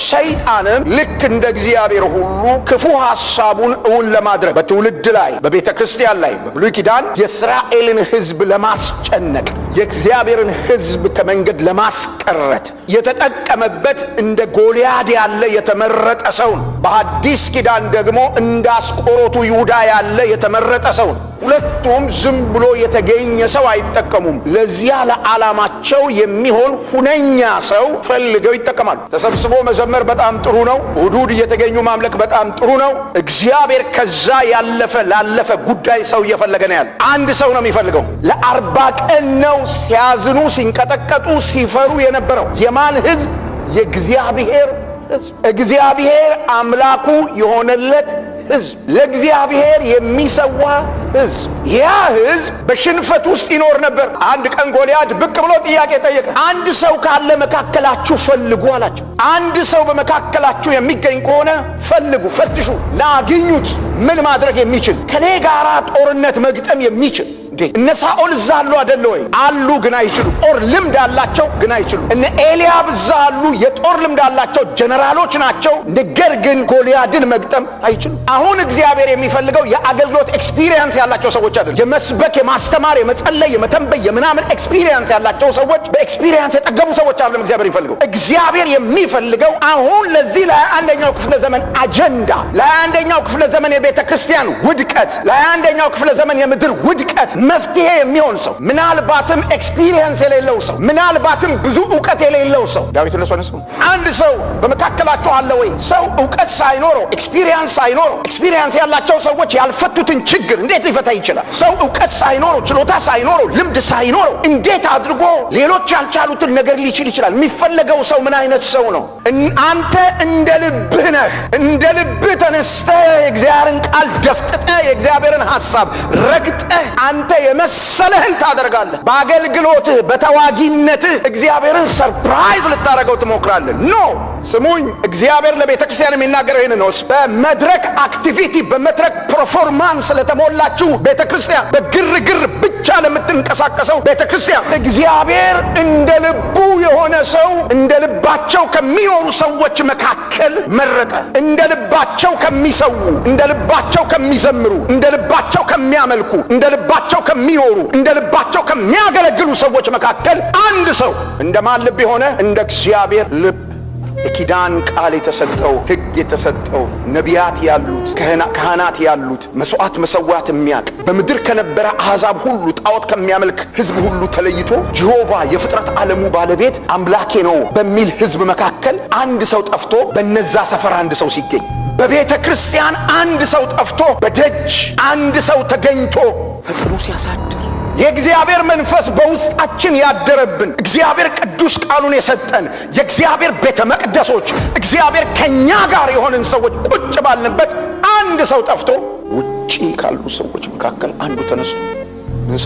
ሰይጣንም ልክ እንደ እግዚአብሔር ሁሉ ክፉ ሐሳቡን እውን ለማድረግ በትውልድ ላይ በቤተክርስቲያን ላይ በብሉይ ኪዳን የእስራኤልን ሕዝብ ለማስጨነቅ የእግዚአብሔርን ሕዝብ ከመንገድ ለማስቀረት የተጠቀመበት እንደ ጎልያድ ያለ የተመረጠ ሰው ነው። በአዲስ ኪዳን ደግሞ እንደ አስቆሮቱ ይሁዳ ያለ የተመረጠ ሰው ነው። ሁለቱም ዝም ብሎ የተገኘ ሰው አይጠቀሙም። ለዚያ ለዓላማቸው የሚሆን ሁነኛ ሰው ፈልገው ይጠቀማሉ። ተሰብስቦ መዘመር በጣም ጥሩ ነው። እሑድ እየተገኙ ማምለክ በጣም ጥሩ ነው። እግዚአብሔር ከዛ ላለፈ ጉዳይ ሰው እየፈለገ ነው ያለ። አንድ ሰው ነው የሚፈልገው። ለ40 ቀን ነው ሲያዝኑ ሲንቀጠቀጡ ሲፈሩ የነበረው የማን ሕዝብ? የእግዚአብሔር ሕዝብ። እግዚአብሔር አምላኩ የሆነለት ሕዝብ፣ ለእግዚአብሔር የሚሰዋ ሕዝብ። ያ ሕዝብ በሽንፈት ውስጥ ይኖር ነበር። አንድ ቀን ጎልያድ ብቅ ብሎ ጥያቄ ጠየቀ። አንድ ሰው ካለ መካከላችሁ ፈልጉ አላቸው። አንድ ሰው በመካከላችሁ የሚገኝ ከሆነ ፈልጉ፣ ፈትሹ፣ ላግኙት። ምን ማድረግ የሚችል ከኔ ጋራ ጦርነት መግጠም የሚችል እነ ሳኦል እዛ አሉ አይደለ ወይ? አሉ፣ ግን አይችሉም። ጦር ልምድ አላቸው፣ ግን አይችሉም። እነ ኤልያብ እዛ አሉ፣ የጦር ልምድ አላቸው፣ ጀነራሎች ናቸው። ነገር ግን ጎልያድን መግጠም አይችሉም። አሁን እግዚአብሔር የሚፈልገው የአገልግሎት ኤክስፒሪየንስ ያላቸው ሰዎች አይደለም። የመስበክ፣ የማስተማር፣ የመጸለይ፣ የመተንበይ፣ የምናምን ኤክስፒሪየንስ ያላቸው ሰዎች፣ በኤክስፒሪየንስ የጠገቡ ሰዎች አይደለም እግዚአብሔር የሚፈልገው። እግዚአብሔር የሚፈልገው አሁን ለዚህ ለ21ኛው ክፍለ ዘመን አጀንዳ፣ ለ21ኛው ክፍለ ዘመን የቤተ ክርስቲያን ውድቀት፣ ለ21ኛው ክፍለ ዘመን የምድር ውድቀት መፍትሄ የሚሆን ሰው፣ ምናልባትም ኤክስፒሪየንስ የሌለው ሰው፣ ምናልባትም ብዙ ዕውቀት የሌለው ሰው። ዳዊት ለሱ አነሰው። አንድ ሰው በመካከላችሁ አለ ወይ? ሰው ዕውቀት ሳይኖረው ኤክስፒሪየንስ ሳይኖረው፣ ኤክስፒሪየንስ ያላቸው ሰዎች ያልፈቱትን ችግር እንዴት ሊፈታ ይችላል? ሰው ዕውቀት ሳይኖረው፣ ችሎታ ሳይኖረው፣ ልምድ ሳይኖረው እንዴት አድርጎ ሌሎች ያልቻሉትን ነገር ሊችል ይችላል? የሚፈለገው ሰው ምን አይነት ሰው ነው? አንተ እንደ ልብህ ነህ። እንደ ልብህ ተነስተህ የእግዚአብሔርን ቃል ደፍጥጠህ የእግዚአብሔርን ሐሳብ ረግጠህ አንተ የመሰለህን ታደርጋለህ። በአገልግሎትህ በተዋጊነትህ እግዚአብሔርን ሰርፕራይዝ ልታደርገው ትሞክራለህ። ኖ ስሙኝ፣ እግዚአብሔር ለቤተ ክርስቲያን የሚናገረው ይህን ነው። በመድረክ አክቲቪቲ በመድረክ ፐርፎርማንስ ለተሞላችሁ ቤተ ክርስቲያን፣ በግርግር ብቻ ለምትንቀሳቀሰው ቤተ ክርስቲያን እግዚአብሔር እንደ ልቡ የሆነ ሰው እንደ ልባቸው ከሚኖሩ ሰዎች መካከል መረጠ። እንደ ልባቸው ከሚሰዉ፣ እንደ ልባቸው ከሚዘምሩ፣ እንደ ልባቸው ከሚያመልኩ፣ እንደ ልባቸው ከሚኖሩ፣ እንደ ልባቸው ከሚያገለግሉ ሰዎች መካከል አንድ ሰው እንደማን ልብ የሆነ? እንደ እግዚአብሔር ልብ። የኪዳን ቃል የተሰጠው ሕግ የተሰጠው ነቢያት ያሉት ካህናት ያሉት መስዋዕት መሰዋት የሚያቅ በምድር ከነበረ አሕዛብ ሁሉ ጣዖት ከሚያመልክ ሕዝብ ሁሉ ተለይቶ ጀሆቫ የፍጥረት ዓለሙ ባለቤት አምላኬ ነው በሚል ሕዝብ መካከል አንድ ሰው ጠፍቶ በነዛ ሰፈር አንድ ሰው ሲገኝ፣ በቤተ ክርስቲያን አንድ ሰው ጠፍቶ በደጅ አንድ ሰው ተገኝቶ ፈጽሞ ሲያሳድር የእግዚአብሔር መንፈስ በውስጣችን ያደረብን እግዚአብሔር ቅዱስ ቃሉን የሰጠን የእግዚአብሔር ቤተ መቅደሶች እግዚአብሔር ከኛ ጋር የሆንን ሰዎች ቁጭ ባልንበት አንድ ሰው ጠፍቶ ውጪ ካሉ ሰዎች መካከል አንዱ ተነስቶ ምን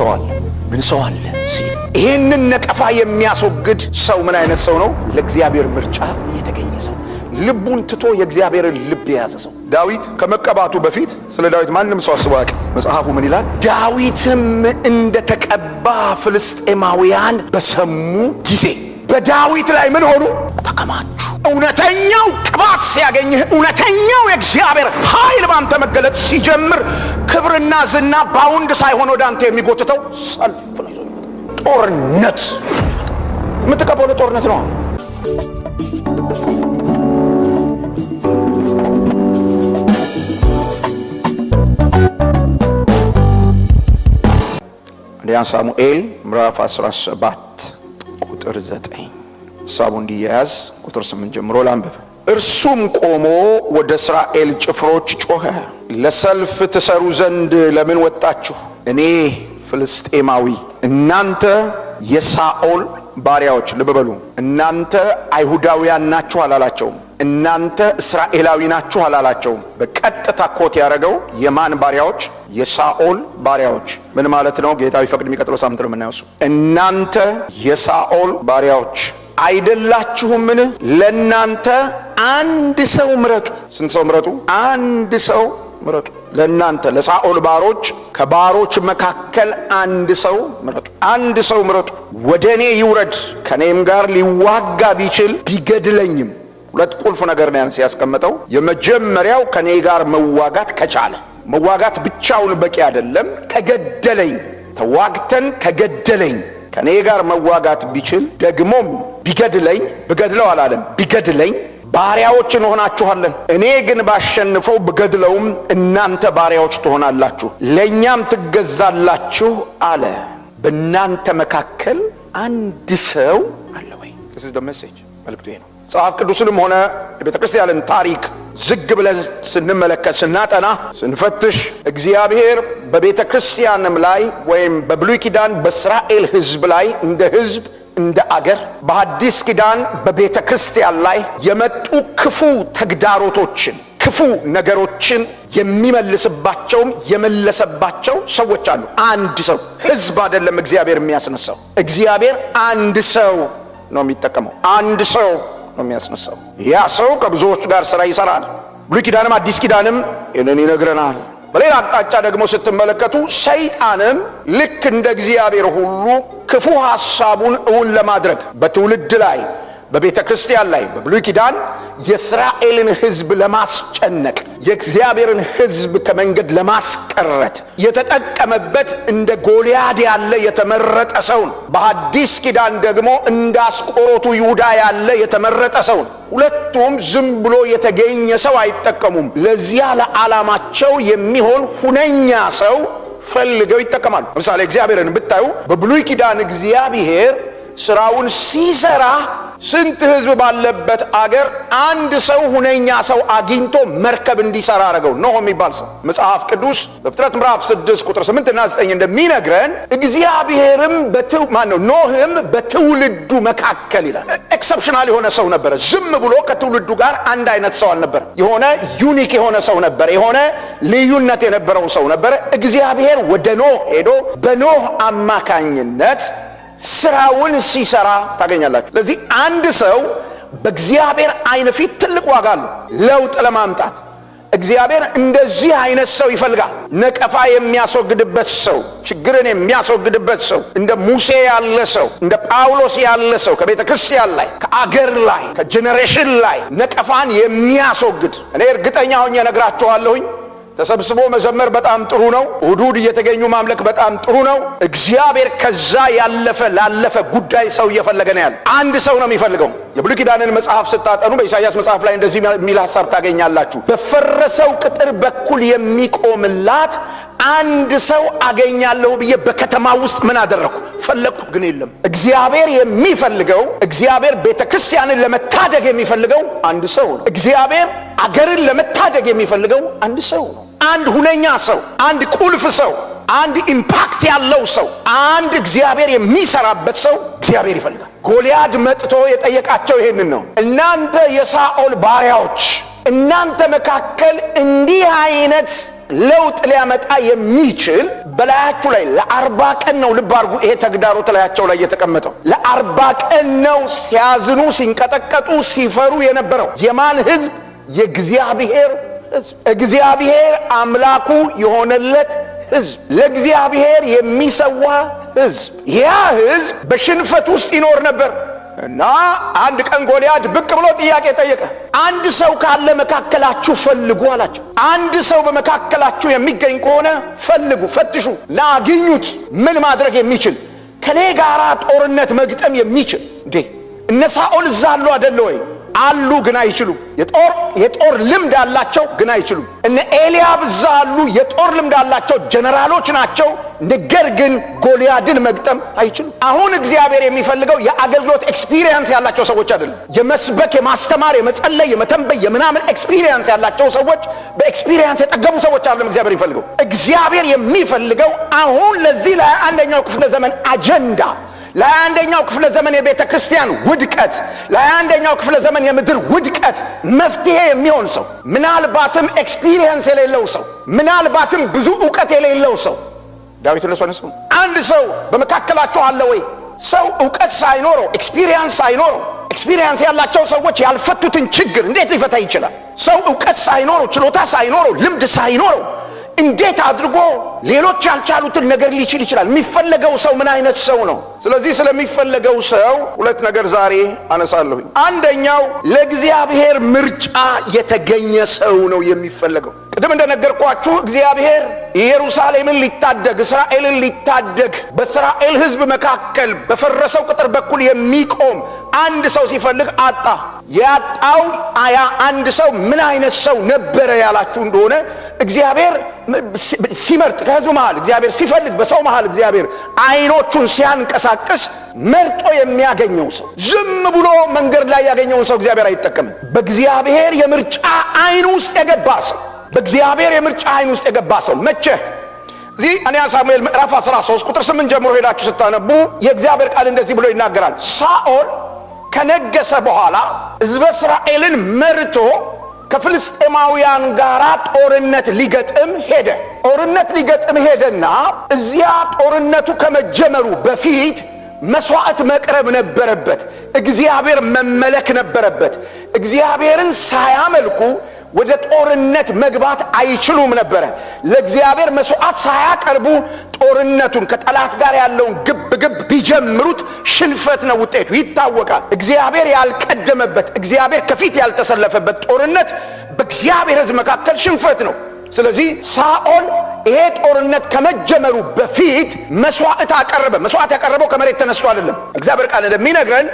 ሰው አለ ሲል ይህንን ነቀፋ የሚያስወግድ ሰው ምን አይነት ሰው ነው? ለእግዚአብሔር ምርጫ የተገኘ ሰው፣ ልቡን ትቶ የእግዚአብሔርን ልብ የያዘ ሰው። ዳዊት ከመቀባቱ በፊት ስለ ዳዊት ማንም ሰው አስቦ ያውቅ? መጽሐፉ ምን ይላል? ዳዊትም እንደተቀባ ፍልስጤማውያን በሰሙ ጊዜ በዳዊት ላይ ምን ሆኑ? ተከማቹ። እውነተኛው ቅባት ሲያገኝህ፣ እውነተኛው የእግዚአብሔር ኃይል ባንተ መገለጥ ሲጀምር ክብርና ዝና ባውንድ ሳይሆን ወደ አንተ የሚጎትተው ሰልፍ ነው ይዞ የሚመጣው። ጦርነት የምትቀበው ለጦርነት ነው። አንደኛ ሳሙኤል ምዕራፍ 17 ቁጥር 9 ሐሳቡ እንዲያያዝ ቁጥር 8 ጀምሮ ላንብብ። እርሱም ቆሞ ወደ እስራኤል ጭፍሮች ጮኸ፣ ለሰልፍ ትሰሩ ዘንድ ለምን ወጣችሁ? እኔ ፍልስጤማዊ፣ እናንተ የሳኦል ባሪያዎች። ልብ በሉ፣ እናንተ አይሁዳውያን ናችሁ አላላቸውም። እናንተ እስራኤላዊ ናችሁ አላላቸውም። በቀጥታ ኮት ያደረገው የማን ባሪያዎች? የሳኦል ባሪያዎች። ምን ማለት ነው? ጌታ ቢፈቅድ የሚቀጥለው ሳምንት ነው የምናየው። እናንተ የሳኦል ባሪያዎች አይደላችሁምን? ለእናንተ አንድ ሰው ምረጡ። ስንት ሰው ምረጡ? አንድ ሰው ምረጡ። ለእናንተ ለሳኦል ባሮች ከባሮች መካከል አንድ ሰው ምረጡ። አንድ ሰው ምረጡ። ወደ እኔ ይውረድ፣ ከእኔም ጋር ሊዋጋ ቢችል ቢገድለኝም ሁለት ቁልፍ ነገር ነው ያንስ ያስቀመጠው። የመጀመሪያው ከኔ ጋር መዋጋት ከቻለ፣ መዋጋት ብቻውን በቂ አይደለም። ከገደለኝ፣ ተዋግተን ከገደለኝ፣ ከኔ ጋር መዋጋት ቢችል ደግሞም ቢገድለኝ፣ ብገድለው አላለም፣ ቢገድለኝ ባሪያዎች እንሆናችኋለን። እኔ ግን ባሸንፈው ብገድለውም እናንተ ባሪያዎች ትሆናላችሁ፣ ለኛም ትገዛላችሁ አለ። በእናንተ መካከል አንድ ሰው አለ ወይ? this is the message። መልእክቱ ነው። መጽሐፍ ቅዱስንም ሆነ የቤተ ክርስቲያንን ታሪክ ዝግ ብለን ስንመለከት፣ ስናጠና፣ ስንፈትሽ እግዚአብሔር በቤተ ክርስቲያንም ላይ ወይም በብሉይ ኪዳን በእስራኤል ሕዝብ ላይ እንደ ሕዝብ እንደ አገር በሐዲስ ኪዳን በቤተ ክርስቲያን ላይ የመጡ ክፉ ተግዳሮቶችን ክፉ ነገሮችን የሚመልስባቸውም የመለሰባቸው ሰዎች አሉ። አንድ ሰው ሕዝብ አይደለም እግዚአብሔር የሚያስነሳው። እግዚአብሔር አንድ ሰው ነው የሚጠቀመው። አንድ ሰው ነው የሚያስነሳው። ያ ሰው ከብዙዎች ጋር ሥራ ይሰራል። ብሉይ ኪዳንም አዲስ ኪዳንም ይህንን ይነግረናል። በሌላ አቅጣጫ ደግሞ ስትመለከቱ ሰይጣንም ልክ እንደ እግዚአብሔር ሁሉ ክፉ ሐሳቡን እውን ለማድረግ በትውልድ ላይ በቤተ ክርስቲያን ላይ በብሉይ ኪዳን የእስራኤልን ሕዝብ ለማስጨነቅ የእግዚአብሔርን ሕዝብ ከመንገድ ለማስቀረት የተጠቀመበት እንደ ጎልያድ ያለ የተመረጠ ሰው ነው። በሐዲስ ኪዳን ደግሞ እንደ አስቆሮቱ ይሁዳ ያለ የተመረጠ ሰው ነው። ሁለቱም ዝም ብሎ የተገኘ ሰው አይጠቀሙም። ለዚያ ለዓላማቸው የሚሆን ሁነኛ ሰው ፈልገው ይጠቀማሉ። ለምሳሌ እግዚአብሔርን ብታዩ በብሉይ ኪዳን እግዚአብሔር ስራውን ሲሰራ ስንት ሕዝብ ባለበት አገር አንድ ሰው ሁነኛ ሰው አግኝቶ መርከብ እንዲሰራ አረገው። ኖህ የሚባል ሰው መጽሐፍ ቅዱስ በፍጥረት ምዕራፍ 6 ቁጥር 8 እና 9 እንደሚነግረን እግዚአብሔርም ኖህም በትውልዱ መካከል ይላል። ኤክሰፕሽናል የሆነ ሰው ነበረ። ዝም ብሎ ከትውልዱ ጋር አንድ አይነት ሰው አልነበረ። የሆነ ዩኒክ የሆነ ሰው ነበረ። የሆነ ልዩነት የነበረው ሰው ነበረ። እግዚአብሔር ወደ ኖህ ሄዶ በኖህ አማካኝነት ስራውን ሲሰራ ታገኛላችሁ። ለዚህ አንድ ሰው በእግዚአብሔር አይን ፊት ትልቅ ዋጋ አለው። ለውጥ ለማምጣት እግዚአብሔር እንደዚህ አይነት ሰው ይፈልጋል። ነቀፋ የሚያስወግድበት ሰው፣ ችግርን የሚያስወግድበት ሰው፣ እንደ ሙሴ ያለ ሰው፣ እንደ ጳውሎስ ያለ ሰው ከቤተ ክርስቲያን ላይ፣ ከአገር ላይ፣ ከጄኔሬሽን ላይ ነቀፋን የሚያስወግድ። እኔ እርግጠኛ ሆኜ እነግራችኋለሁኝ ተሰብስቦ መዘመር በጣም ጥሩ ነው። እሁድ እየተገኙ ማምለክ በጣም ጥሩ ነው። እግዚአብሔር ከዛ ላለፈ ጉዳይ ሰው እየፈለገ ነው ያለ። አንድ ሰው ነው የሚፈልገው። የብሉይ ኪዳንን መጽሐፍ ስታጠኑ በኢሳይያስ መጽሐፍ ላይ እንደዚህ የሚል ሐሳብ ታገኛላችሁ። በፈረሰው ቅጥር በኩል የሚቆምላት አንድ ሰው አገኛለሁ ብዬ በከተማ ውስጥ ምን አደረኩ? ፈለኩ፣ ግን የለም። እግዚአብሔር የሚፈልገው እግዚአብሔር ቤተክርስቲያንን ለመታደግ የሚፈልገው አንድ ሰው ነው። እግዚአብሔር አገርን ለመታደግ የሚፈልገው አንድ ሰው ነው። አንድ ሁነኛ ሰው፣ አንድ ቁልፍ ሰው፣ አንድ ኢምፓክት ያለው ሰው፣ አንድ እግዚአብሔር የሚሰራበት ሰው እግዚአብሔር ይፈልጋል። ጎልያድ መጥቶ የጠየቃቸው ይሄንን ነው። እናንተ የሳኦል ባሪያዎች፣ እናንተ መካከል እንዲህ አይነት ለውጥ ሊያመጣ የሚችል በላያችሁ ላይ ለ40 ቀን ነው። ልብ አድርጉ፣ ይሄ ተግዳሮት ላያቸው ላይ የተቀመጠው ለ40 ቀን ነው። ሲያዝኑ፣ ሲንቀጠቀጡ፣ ሲፈሩ የነበረው የማን ሕዝብ? የእግዚአብሔር ሕዝብ። እግዚአብሔር አምላኩ የሆነለት ሕዝብ፣ ለእግዚአብሔር የሚሰዋ ሕዝብ። ያ ሕዝብ በሽንፈት ውስጥ ይኖር ነበር እና አንድ ቀን ጎልያድ ብቅ ብሎ ጥያቄ ጠየቀ። አንድ ሰው ካለ መካከላችሁ ፈልጉ አላቸው። አንድ ሰው በመካከላችሁ የሚገኝ ከሆነ ፈልጉ፣ ፈትሹ፣ ላግኙት። ምን ማድረግ የሚችል ከኔ ጋራ ጦርነት መግጠም የሚችል እንዴ? እነ ሳኦል እዛ አሉ አይደለ ወይ? አሉ፣ ግን አይችሉም። የጦር ልምድ አላቸው፣ ግን አይችሉም። እነ ኤልያብ እዛ አሉ፣ የጦር ልምድ አላቸው፣ ጀነራሎች ናቸው። ነገር ግን ጎልያድን መግጠም አይችሉም። አሁን እግዚአብሔር የሚፈልገው የአገልግሎት ኤክስፒሪየንስ ያላቸው ሰዎች አይደለም። የመስበክ፣ የማስተማር፣ የመጸለይ፣ የመተንበይ፣ የምናምን ኤክስፒሪየንስ ያላቸው ሰዎች፣ በኤክስፒሪየንስ የጠገቡ ሰዎች አይደለም እግዚአብሔር የሚፈልገው። እግዚአብሔር የሚፈልገው አሁን ለዚህ ለ21ኛው ክፍለ ዘመን አጀንዳ፣ ለ21ኛው ክፍለ ዘመን የቤተ ክርስቲያን ውድቀት፣ ለ21ኛው ክፍለ ዘመን የምድር ውድቀት መፍትሄ የሚሆን ሰው፣ ምናልባትም ኤክስፒሪየንስ የሌለው ሰው፣ ምናልባትም ብዙ ዕውቀት የሌለው ሰው። ዳዊት ለሶነስ አንድ ሰው በመካከላቸው አለ ወይ? ሰው ዕውቀት ሳይኖረው፣ ኤክስፒሪየንስ ሳይኖረው፣ ኤክስፒሪየንስ ያላቸው ሰዎች ያልፈቱትን ችግር እንዴት ሊፈታ ይችላል? ሰው ዕውቀት ሳይኖረው፣ ችሎታ ሳይኖረው፣ ልምድ ሳይኖረው እንዴት አድርጎ ሌሎች ያልቻሉትን ነገር ሊችል ይችላል? የሚፈለገው ሰው ምን አይነት ሰው ነው? ስለዚህ ስለሚፈለገው ሰው ሁለት ነገር ዛሬ አነሳለሁኝ። አንደኛው ለእግዚአብሔር ምርጫ የተገኘ ሰው ነው የሚፈለገው። ቅድም እንደነገርኳችሁ እግዚአብሔር ኢየሩሳሌምን ሊታደግ እስራኤልን ሊታደግ በእስራኤል ሕዝብ መካከል በፈረሰው ቅጥር በኩል የሚቆም አንድ ሰው ሲፈልግ አጣ። ያጣው ያ አንድ ሰው ምን አይነት ሰው ነበረ ያላችሁ እንደሆነ እግዚአብሔር ሲመርጥ ከሕዝብ መሃል እግዚአብሔር ሲፈልግ በሰው መሃል እግዚአብሔር አይኖቹን ሲያንቀሳቅስ መርጦ የሚያገኘው ሰው፣ ዝም ብሎ መንገድ ላይ ያገኘውን ሰው እግዚአብሔር አይጠቀምም። በእግዚአብሔር የምርጫ አይን ውስጥ የገባ ሰው፣ በእግዚአብሔር የምርጫ አይን ውስጥ የገባ ሰው መቼ? እዚህ አንደኛ ሳሙኤል ምዕራፍ 13 ቁጥር 8 ጀምሮ ሄዳችሁ ስታነቡ የእግዚአብሔር ቃል እንደዚህ ብሎ ይናገራል። ሳኦል ከነገሰ በኋላ ሕዝበ እስራኤልን መርቶ ከፍልስጤማውያን ጋር ጦርነት ሊገጥም ሄደ። ጦርነት ሊገጥም ሄደና እዚያ ጦርነቱ ከመጀመሩ በፊት መስዋዕት መቅረብ ነበረበት። እግዚአብሔር መመለክ ነበረበት። እግዚአብሔርን ሳያመልኩ ወደ ጦርነት መግባት አይችሉም ነበር። ለእግዚአብሔር መስዋዕት ሳያቀርቡ ጦርነቱን ከጠላት ጋር ያለውን ግብ ቢጀምሩት ሽንፈት ነው ውጤቱ፣ ይታወቃል። እግዚአብሔር ያልቀደመበት፣ እግዚአብሔር ከፊት ያልተሰለፈበት ጦርነት በእግዚአብሔር ሕዝብ መካከል ሽንፈት ነው። ስለዚህ ሳኦል ይሄ ጦርነት ከመጀመሩ በፊት መስዋዕት አቀረበ። መስዋዕት ያቀረበው ከመሬት ተነስቶ አይደለም። እግዚአብሔር ቃል እንደሚነግረን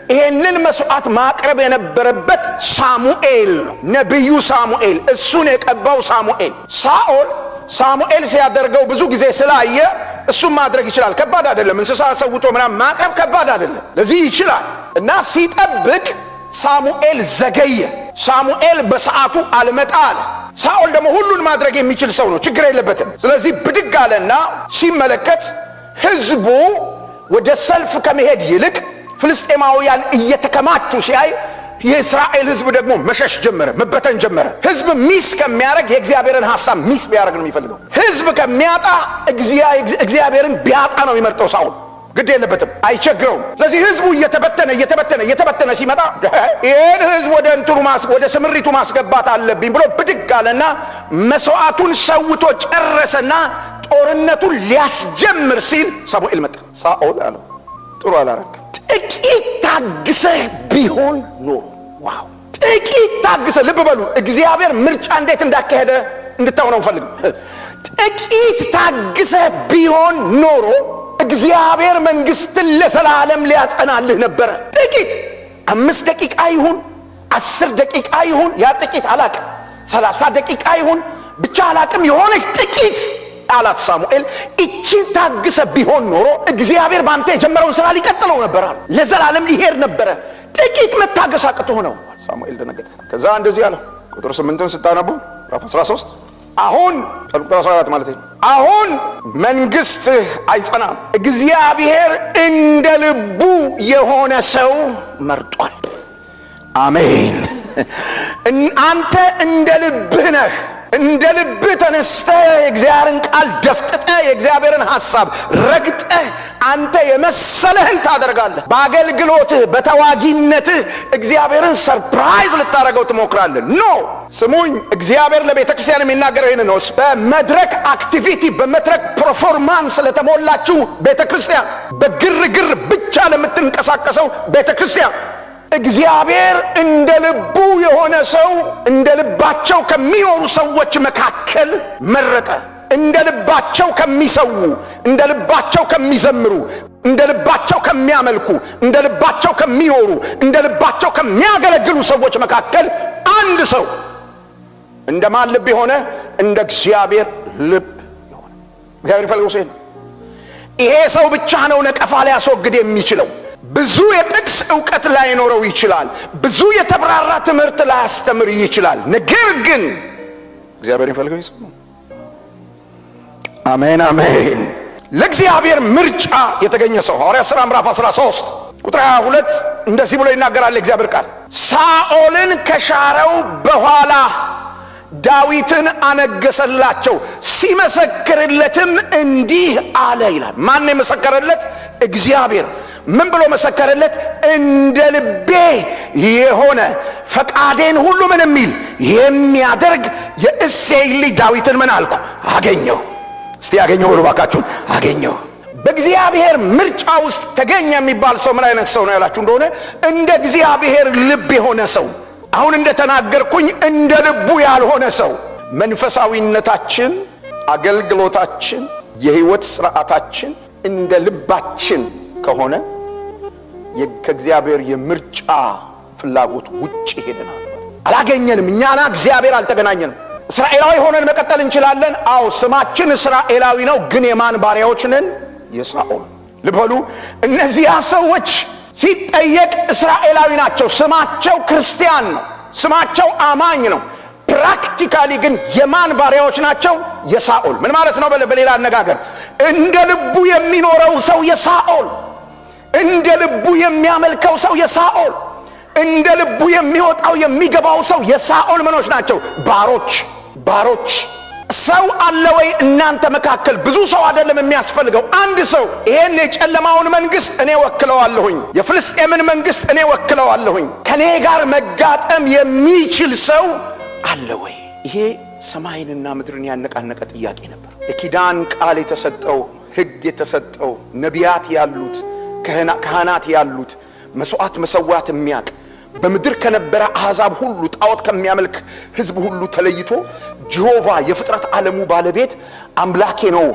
ይሄንን መስዋዕት ማቅረብ የነበረበት ሳሙኤል ነው፣ ነቢዩ ሳሙኤል፣ እሱን የቀባው ሳሙኤል። ሳሙኤል ሲያደርገው ብዙ ጊዜ ስላየ እሱም ማድረግ ይችላል። ከባድ አይደለም። እንስሳ ሰውቶ ምናምን ማቅረብ ከባድ አይደለም። ለዚህ ይችላል እና ሲጠብቅ ሳሙኤል ዘገየ። ሳሙኤል በሰዓቱ አልመጣ አለ። ሳኦል ደግሞ ሁሉን ማድረግ የሚችል ሰው ነው፣ ችግር የለበትም። ስለዚህ ብድግ አለና ሲመለከት ሕዝቡ ወደ ሰልፍ ከመሄድ ይልቅ ፍልስጤማውያን እየተከማቹ ሲያይ የእስራኤል ሕዝብ ደግሞ መሸሽ ጀመረ፣ መበተን ጀመረ። ሕዝብ ሚስ ከሚያደርግ የእግዚአብሔርን ሐሳብ ሚስ ቢያደርግ ነው የሚፈልገው። ሕዝብ ከሚያጣ እግዚአብሔርን ቢያጣ ነው የሚመርጠው ሳኦል። ግድ የለበትም፣ አይቸግረውም። ስለዚህ ሕዝቡ እየተበተነ ሲመጣ ይህን ሕዝብ ወደ ስምሪቱ ማስገባት አለብኝ ብሎ ብድግ አለና መስዋዕቱን ሰውቶ ጨረሰና ጦርነቱን ሊያስጀምር ሲል ሳሙኤል መጣ። ሳኦል አለው ጥሩ አላረክም፣ ጥቂት ታግሰህ ቢሆን ኖሮ። ዋው! ጥቂት ታግሰህ። ልብ በሉ እግዚአብሔር ምርጫ እንዴት እንዳካሄደ እንድታውነው ፈልግ። ጥቂት ታግሰህ ቢሆን ኖሮ እግዚአብሔር መንግስትን ለዘላለም ሊያጸናልህ ነበረ። ጥቂት 5 ደቂቃ ይሁን 10 ደቂቃ ይሁን ያ ጥቂት አላቅም፣ 30 ደቂቃ ይሁን ብቻ አላቅም፣ የሆነች ጥቂት አላት ሳሙኤል። እቺን ታግሰ ቢሆን ኖሮ እግዚአብሔር ባንተ የጀመረውን ስራ ሊቀጥለው ነበር፣ ለዘላለም ሊሄድ ነበረ። ጥቂት መታገስ አቅቶህ ነው። ሳሙኤል ደነገጠ። ከዛ እንደዚህ አለ። ቁጥር 8ን ስታነቡ ምዕራፍ 13 አሁን ቁጥር 14 ማለት ነው። አሁን መንግስትህ አይጸናም፣ እግዚአብሔር እንደ ልቡ የሆነ ሰው መርጧል። አሜን። አንተ እንደ ልብህ ነህ። እንደ ልብህ ተነስተህ የእግዚአብሔርን ቃል ደፍጥጠህ የእግዚአብሔርን ሐሳብ ረግጠህ አንተ የመሰለህን ታደርጋለህ። በአገልግሎትህ በተዋጊነትህ እግዚአብሔርን ሰርፕራይዝ ልታደርገው ትሞክራለህ። ኖ ስሙኝ፣ እግዚአብሔር ለቤተ ክርስቲያን የሚናገረው ይህን ነው። በመድረክ አክቲቪቲ በመድረክ ፐርፎርማንስ ለተሞላችሁ ቤተ ክርስቲያን፣ በግርግር ብቻ ለምትንቀሳቀሰው ቤተ ክርስቲያን እግዚአብሔር እንደ ልቡ የሆነ ሰው እንደ ልባቸው ከሚኖሩ ሰዎች መካከል መረጠ። እንደ ልባቸው ከሚሰዉ፣ እንደ ልባቸው ከሚዘምሩ፣ እንደ ልባቸው ከሚያመልኩ፣ እንደ ልባቸው ከሚኖሩ፣ እንደ ልባቸው ከሚያገለግሉ ሰዎች መካከል አንድ ሰው እንደማን ልብ የሆነ? እንደ እግዚአብሔር ልብ የሆነ። እግዚአብሔር ይፈልገው ሰው ይሄ ሰው ብቻ ነው ነቀፋ ሊያስወግድ የሚችለው። ብዙ የጥቅስ ዕውቀት ላይኖረው ይችላል። ብዙ የተብራራ ትምህርት ላያስተምር ይችላል። ነገር ግን እግዚአብሔር ይፈልገው ይሰው። አሜን አሜን። ለእግዚአብሔር ምርጫ የተገኘ ሰው ሐዋርያት ሥራ ምዕራፍ 13 ቁጥር 22 እንደዚህ ብሎ ይናገራል እግዚአብሔር ቃል። ሳኦልን ከሻረው በኋላ ዳዊትን አነገሰላቸው፣ ሲመሰክርለትም እንዲህ አለ ይላል። ማን የመሰከረለት? እግዚአብሔር። ምን ብሎ መሰከረለት? እንደ ልቤ የሆነ ፈቃዴን ሁሉ ምን የሚል የሚያደርግ የእሴይ ልጅ ዳዊትን ምን አልኩ አገኘው። እስቲ አገኘው ብሎ ባካችሁን አገኘው። በእግዚአብሔር ምርጫ ውስጥ ተገኘ የሚባል ሰው ምን አይነት ሰው ነው ያላችሁ እንደሆነ እንደ እግዚአብሔር ልብ የሆነ ሰው። አሁን እንደተናገርኩኝ እንደ ልቡ ያልሆነ ሰው። መንፈሳዊነታችን፣ አገልግሎታችን፣ የህይወት ስርዓታችን እንደ ልባችን ከሆነ ከእግዚአብሔር የምርጫ ፍላጎት ውጪ ሄደናል። አላገኘንም። እኛና እግዚአብሔር አልተገናኘንም። እስራኤላዊ ሆነን መቀጠል እንችላለን። አዎ ስማችን እስራኤላዊ ነው፣ ግን የማን ባሪያዎች ነን? የሳኦል። ልብ በሉ፣ እነዚያ ሰዎች ሲጠየቅ እስራኤላዊ ናቸው፣ ስማቸው ክርስቲያን ነው፣ ስማቸው አማኝ ነው። ፕራክቲካሊ ግን የማን ባሪያዎች ናቸው? የሳኦል። ምን ማለት ነው? በሌላ አነጋገር እንደ ልቡ የሚኖረው ሰው የሳኦል፣ እንደ ልቡ የሚያመልከው ሰው የሳኦል፣ እንደ ልቡ የሚወጣው የሚገባው ሰው የሳኦል ምኖች ናቸው? ባሮች። ሰው አለ ወይ እናንተ መካከል? ብዙ ሰው አይደለም የሚያስፈልገው፣ አንድ ሰው። ይሄን የጨለማውን መንግስት እኔ ወክለዋለሁኝ፣ የፍልስጤምን መንግስት እኔ ወክለዋለሁኝ፣ ከኔ ጋር መጋጠም የሚችል ሰው አለ ወይ? ይሄ ሰማይንና ምድርን ያነቃነቀ ጥያቄ ነበር። የኪዳን ቃል የተሰጠው፣ ሕግ የተሰጠው፣ ነቢያት ያሉት፣ ካህናት ያሉት፣ መስዋዕት መሰዋት የሚያቅ በምድር ከነበረ አሕዛብ ሁሉ ጣዖት ከሚያመልክ ህዝብ ሁሉ ተለይቶ ጀሆቫ የፍጥረት ዓለሙ ባለቤት አምላኬ ነው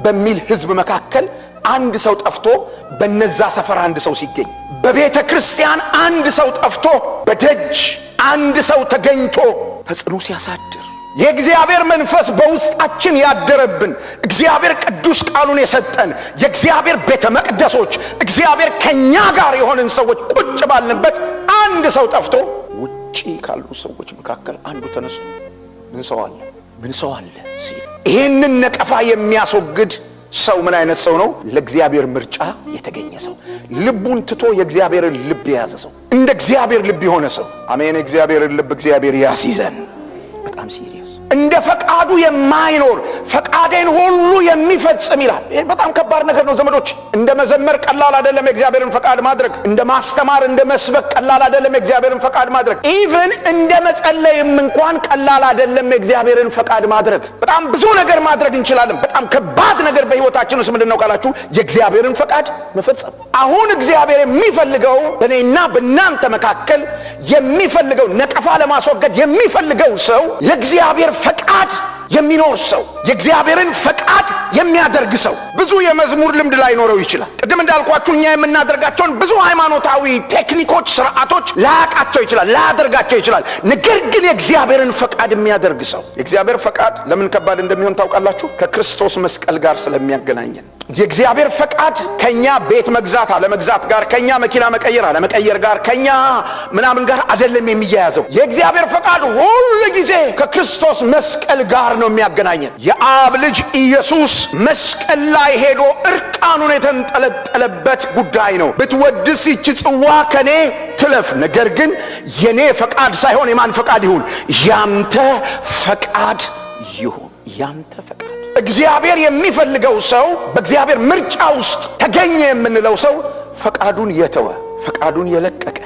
በሚል ህዝብ መካከል አንድ ሰው ጠፍቶ በነዛ ሰፈር አንድ ሰው ሲገኝ፣ በቤተ ክርስቲያን አንድ ሰው ጠፍቶ በደጅ አንድ ሰው ተገኝቶ ተጽዕኖ ሲያሳድር፣ የእግዚአብሔር መንፈስ በውስጣችን ያደረብን፣ እግዚአብሔር ቅዱስ ቃሉን የሰጠን የእግዚአብሔር ቤተ መቅደሶች፣ እግዚአብሔር ከኛ ጋር የሆነን ሰዎች ቁጭ ባልንበት አንድ ሰው ጠፍቶ ውጪ ካሉ ሰዎች መካከል አንዱ ተነስቶ ምን ሰው አለ ሲል፣ ይህንን ነቀፋ የሚያስወግድ ሰው ምን አይነት ሰው ነው? ለእግዚአብሔር ምርጫ የተገኘ ሰው፣ ልቡን ትቶ የእግዚአብሔርን ልብ የያዘ ሰው፣ እንደ እግዚአብሔር ልብ የሆነ ሰው። አሜን። እግዚአብሔርን ልብ እግዚአብሔር ያስይዘን። በጣም ሲሪየስ። እንደ ፈቃዱ የማይኖር ፈቃዴን ሁሉ የሚፈጽም ይላል። ይሄ በጣም ከባድ ነገር ነው ዘመዶች። እንደ መዘመር ቀላል አይደለም የእግዚአብሔርን ፈቃድ ማድረግ። እንደ ማስተማር እንደ መስበክ ቀላል አይደለም የእግዚአብሔርን ፈቃድ ማድረግ። ኢቭን እንደ መጸለይም እንኳን ቀላል አይደለም የእግዚአብሔርን ፈቃድ ማድረግ። በጣም ብዙ ነገር ማድረግ እንችላለን። በጣም ከባድ ነገር በህይወታችን ውስጥ ምንድነው ካላችሁ የእግዚአብሔርን ፈቃድ መፈጸም። አሁን እግዚአብሔር የሚፈልገው በእኔና በእናንተ መካከል የሚፈልገው ነቀፋ ለማስወገድ የሚፈልገው ሰው ለእግዚአብሔር ፈቃድ የሚኖር ሰው፣ የእግዚአብሔርን ፈቃድ የሚያደርግ ሰው። ብዙ የመዝሙር ልምድ ላይኖረው ይችላል። ቅድም እንዳልኳችሁ እኛ የምናደርጋቸውን ብዙ ሃይማኖታዊ ቴክኒኮች፣ ስርዓቶች ላያውቃቸው ይችላል፣ ላያደርጋቸው ይችላል። ነገር ግን የእግዚአብሔርን ፈቃድ የሚያደርግ ሰው፣ የእግዚአብሔር ፈቃድ ለምን ከባድ እንደሚሆን ታውቃላችሁ? ከክርስቶስ መስቀል ጋር ስለሚያገናኘን። የእግዚአብሔር ፈቃድ ከኛ ቤት መግዛት አለመግዛት ጋር፣ ከኛ መኪና መቀየር አለመቀየር ጋር፣ ከኛ ምናምን ጋር አይደለም የሚያያዘው። የእግዚአብሔር ፈቃድ ሁሉ ጊዜ ከክርስቶስ መስቀል ጋር ነው የሚያገናኘን። የአብ ልጅ ኢየሱስ መስቀል ላይ ሄዶ እርቃኑን የተንጠለጠለበት ጉዳይ ነው። ብትወድስ ይህች ጽዋ ከኔ ትለፍ፣ ነገር ግን የኔ ፈቃድ ሳይሆን የማን ፈቃድ ይሁን? ያንተ ፈቃድ ይሁን። ያንተ ፈቃድ። እግዚአብሔር የሚፈልገው ሰው፣ በእግዚአብሔር ምርጫ ውስጥ ተገኘ የምንለው ሰው ፈቃዱን የተወ፣ ፈቃዱን የለቀቀ፣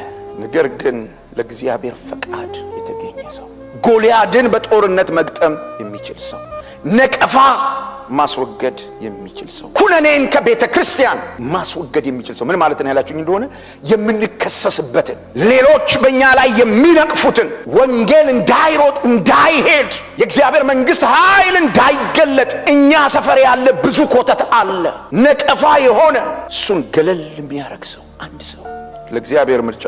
ነገር ግን ለእግዚአብሔር ፈቃድ የተገኘ ሰው፣ ጎልያድን በጦርነት መግጠም የሚችል ሰው፣ ነቀፋ ማስወገድ የሚችል ሰው፣ ኩነኔን ከቤተ ክርስቲያን ማስወገድ የሚችል ሰው። ምን ማለት ነው ያላችሁኝ እንደሆነ የምንከሰስበትን፣ ሌሎች በእኛ ላይ የሚነቅፉትን፣ ወንጌል እንዳይሮጥ እንዳይሄድ፣ የእግዚአብሔር መንግስት ኃይል እንዳይገለጥ እኛ ሰፈር ያለ ብዙ ኮተት አለ፣ ነቀፋ የሆነ እሱን ገለል የሚያረግ ሰው፣ አንድ ሰው ለእግዚአብሔር ምርጫ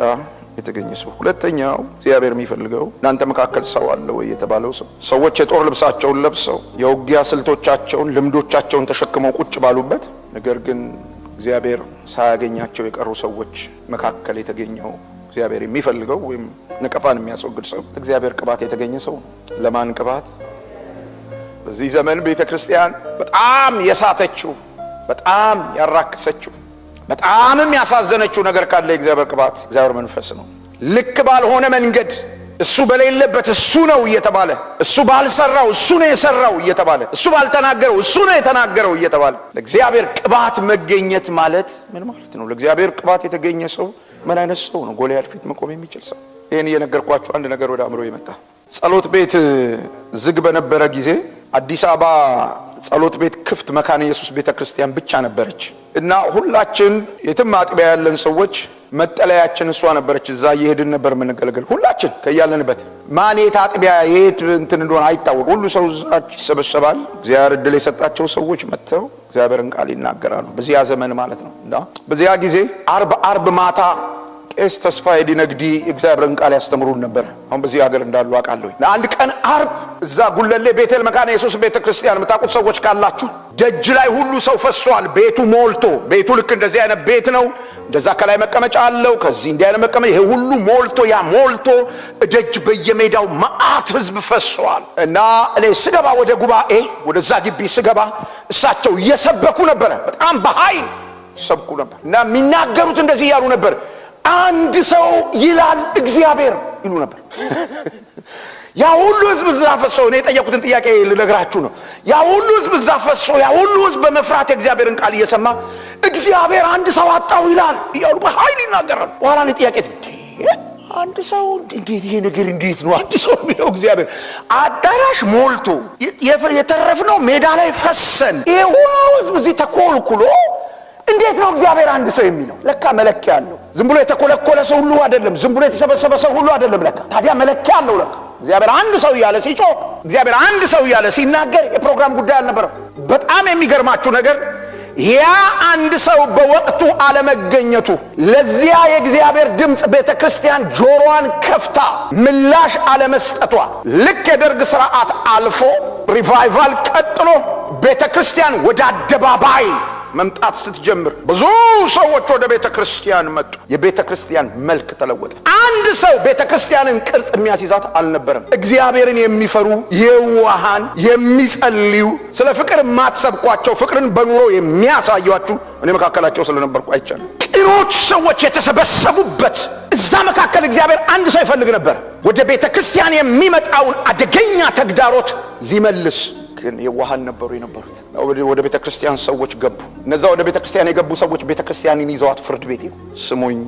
የተገኘ ሰው። ሁለተኛው እግዚአብሔር የሚፈልገው እናንተ መካከል ሰው አለ ወይ የተባለው ሰው፣ ሰዎች የጦር ልብሳቸውን ለብሰው የውጊያ ስልቶቻቸውን ልምዶቻቸውን ተሸክመው ቁጭ ባሉበት፣ ነገር ግን እግዚአብሔር ሳያገኛቸው የቀሩ ሰዎች መካከል የተገኘው እግዚአብሔር የሚፈልገው ወይም ነቀፋን የሚያስወግድ ሰው እግዚአብሔር ቅባት የተገኘ ሰው። ለማን ቅባት? በዚህ ዘመን ቤተ ክርስቲያን በጣም የሳተችው፣ በጣም ያራከሰችው፣ በጣምም ያሳዘነችው ነገር ካለ የእግዚአብሔር ቅባት፣ እግዚአብሔር መንፈስ ነው። ልክ ባልሆነ መንገድ እሱ በሌለበት እሱ ነው እየተባለ፣ እሱ ባልሰራው እሱ ነው የሰራው እየተባለ፣ እሱ ባልተናገረው እሱ ነው የተናገረው እየተባለ ለእግዚአብሔር ቅባት መገኘት ማለት ምን ማለት ነው? ለእግዚአብሔር ቅባት የተገኘ ሰው ምን አይነት ሰው ነው? ጎልያድ ፊት መቆም የሚችል ሰው፣ ይሄን እየነገርኳችሁ አንድ ነገር ወደ አእምሮ ይመጣ። ጸሎት ቤት ዝግ በነበረ ጊዜ አዲስ አበባ ጸሎት ቤት ክፍት መካነ ኢየሱስ ቤተክርስቲያን ብቻ ነበረች እና ሁላችን የትም አጥቢያ ያለን ሰዎች መጠለያችን እሷ ነበረች። እዛ እየሄድን ነበር የምንገለገል ሁላችን ከያለንበት። ማን የት አጥቢያ የት እንትን እንደሆነ አይታወቅም። ሁሉ ሰው እዛ ይሰበሰባል። እግዚአብሔር እድል የሰጣቸው ሰዎች መጥተው እግዚአብሔርን ቃል ይናገራሉ። በዚያ ዘመን ማለት ነው። እና በዚያ ጊዜ አርብ ማታ ቄስ ተስፋዬ ዲነግዲ እግዚአብሔርን ቃል ያስተምሩን ነበር። አሁን በዚህ ሀገር እንዳሉ አውቃለሁ። አንድ ቀን አርብ እዛ ጉለሌ ቤቴል መካነ ኢየሱስ ቤተክርስቲያን የምታውቁት ሰዎች ካላችሁ ደጅ ላይ ሁሉ ሰው ፈሷል። ቤቱ ሞልቶ፣ ቤቱ ልክ እንደዚህ አይነት ቤት ነው። እንደዛ ከላይ መቀመጫ አለው፣ ከዚህ እንዲህ አይነት መቀመጫ፣ ይሄ ሁሉ ሞልቶ ያ ሞልቶ ደጅ በየሜዳው መዓት ህዝብ ፈሷል። እና እኔ ስገባ ወደ ጉባኤ ወደዛ ግቢ ስገባ እሳቸው እየሰበኩ ነበር። በጣም በኃይል ይሰብኩ ነበር እና የሚናገሩት እንደዚህ እያሉ ነበር። አንድ ሰው ይላል እግዚአብሔር ይሉ ነበር። ያ ሁሉ ህዝብ እዛ ፈሶ፣ እኔ የጠየቁትን ጥያቄ ልነግራችሁ ነው። ያ ሁሉ ህዝብ እዛ ፈሶ፣ ያ ሁሉ ህዝብ በመፍራት የእግዚአብሔርን ቃል እየሰማ እግዚአብሔር አንድ ሰው አጣው ይላል እያሉ በኃይል ይናገራሉ። በኋላ እኔ ጥያቄ አንድ ሰው እንዴት ይሄ ነገር እንዴት ነው አንድ ሰው የሚለው? እግዚአብሔር አዳራሽ ሞልቶ የተረፍነው ሜዳ ላይ ፈሰን ይሄ ሁሉ ህዝብ እዚህ ተኮልኩሎ እንዴት ነው እግዚአብሔር አንድ ሰው የሚለው? ለካ መለኪያ አለው። ዝም ብሎ የተኮለኮለ ሰው ሁሉ አይደለም። ዝም ብሎ የተሰበሰበ ሰው ሁሉ አይደለም። ለካ ታዲያ መለኪያ አለው። ለካ እግዚአብሔር አንድ ሰው እያለ ሲጮህ፣ እግዚአብሔር አንድ ሰው እያለ ሲናገር የፕሮግራም ጉዳይ አልነበረም። በጣም የሚገርማችሁ ነገር ያ አንድ ሰው በወቅቱ አለመገኘቱ ለዚያ የእግዚአብሔር ድምፅ ቤተክርስቲያን ጆሮዋን ከፍታ ምላሽ አለመስጠቷ ልክ የደርግ ስርዓት አልፎ ሪቫይቫል ቀጥሎ ቤተክርስቲያን ወደ አደባባይ መምጣት ስትጀምር ብዙ ሰዎች ወደ ቤተክርስቲያን መጡ። የቤተክርስቲያን መልክ ተለወጠ። አንድ ሰው ቤተክርስቲያንን ቅርጽ የሚያስይዛት አልነበረም። እግዚአብሔርን የሚፈሩ የዋሃን የሚጸልዩ ስለ ፍቅር ማትሰብኳቸው ፍቅርን በኑሮ የሚያሳዩአችሁ እኔ መካከላቸው ስለነበርኩ አይቻለሁ። ቅኖች ሰዎች የተሰበሰቡበት እዛ መካከል እግዚአብሔር አንድ ሰው ይፈልግ ነበር ወደ ቤተክርስቲያን የሚመጣውን አደገኛ ተግዳሮት ሊመልስ። ግን የዋሃን ነበሩ የነበሩት። ወደ ቤተክርስቲያን ሰዎች ገቡ። እነዛ ወደ ቤተክርስቲያን የገቡ ሰዎች ቤተክርስቲያንን ይዘዋት ፍርድ ቤት ይሉ። ስሙኝ፣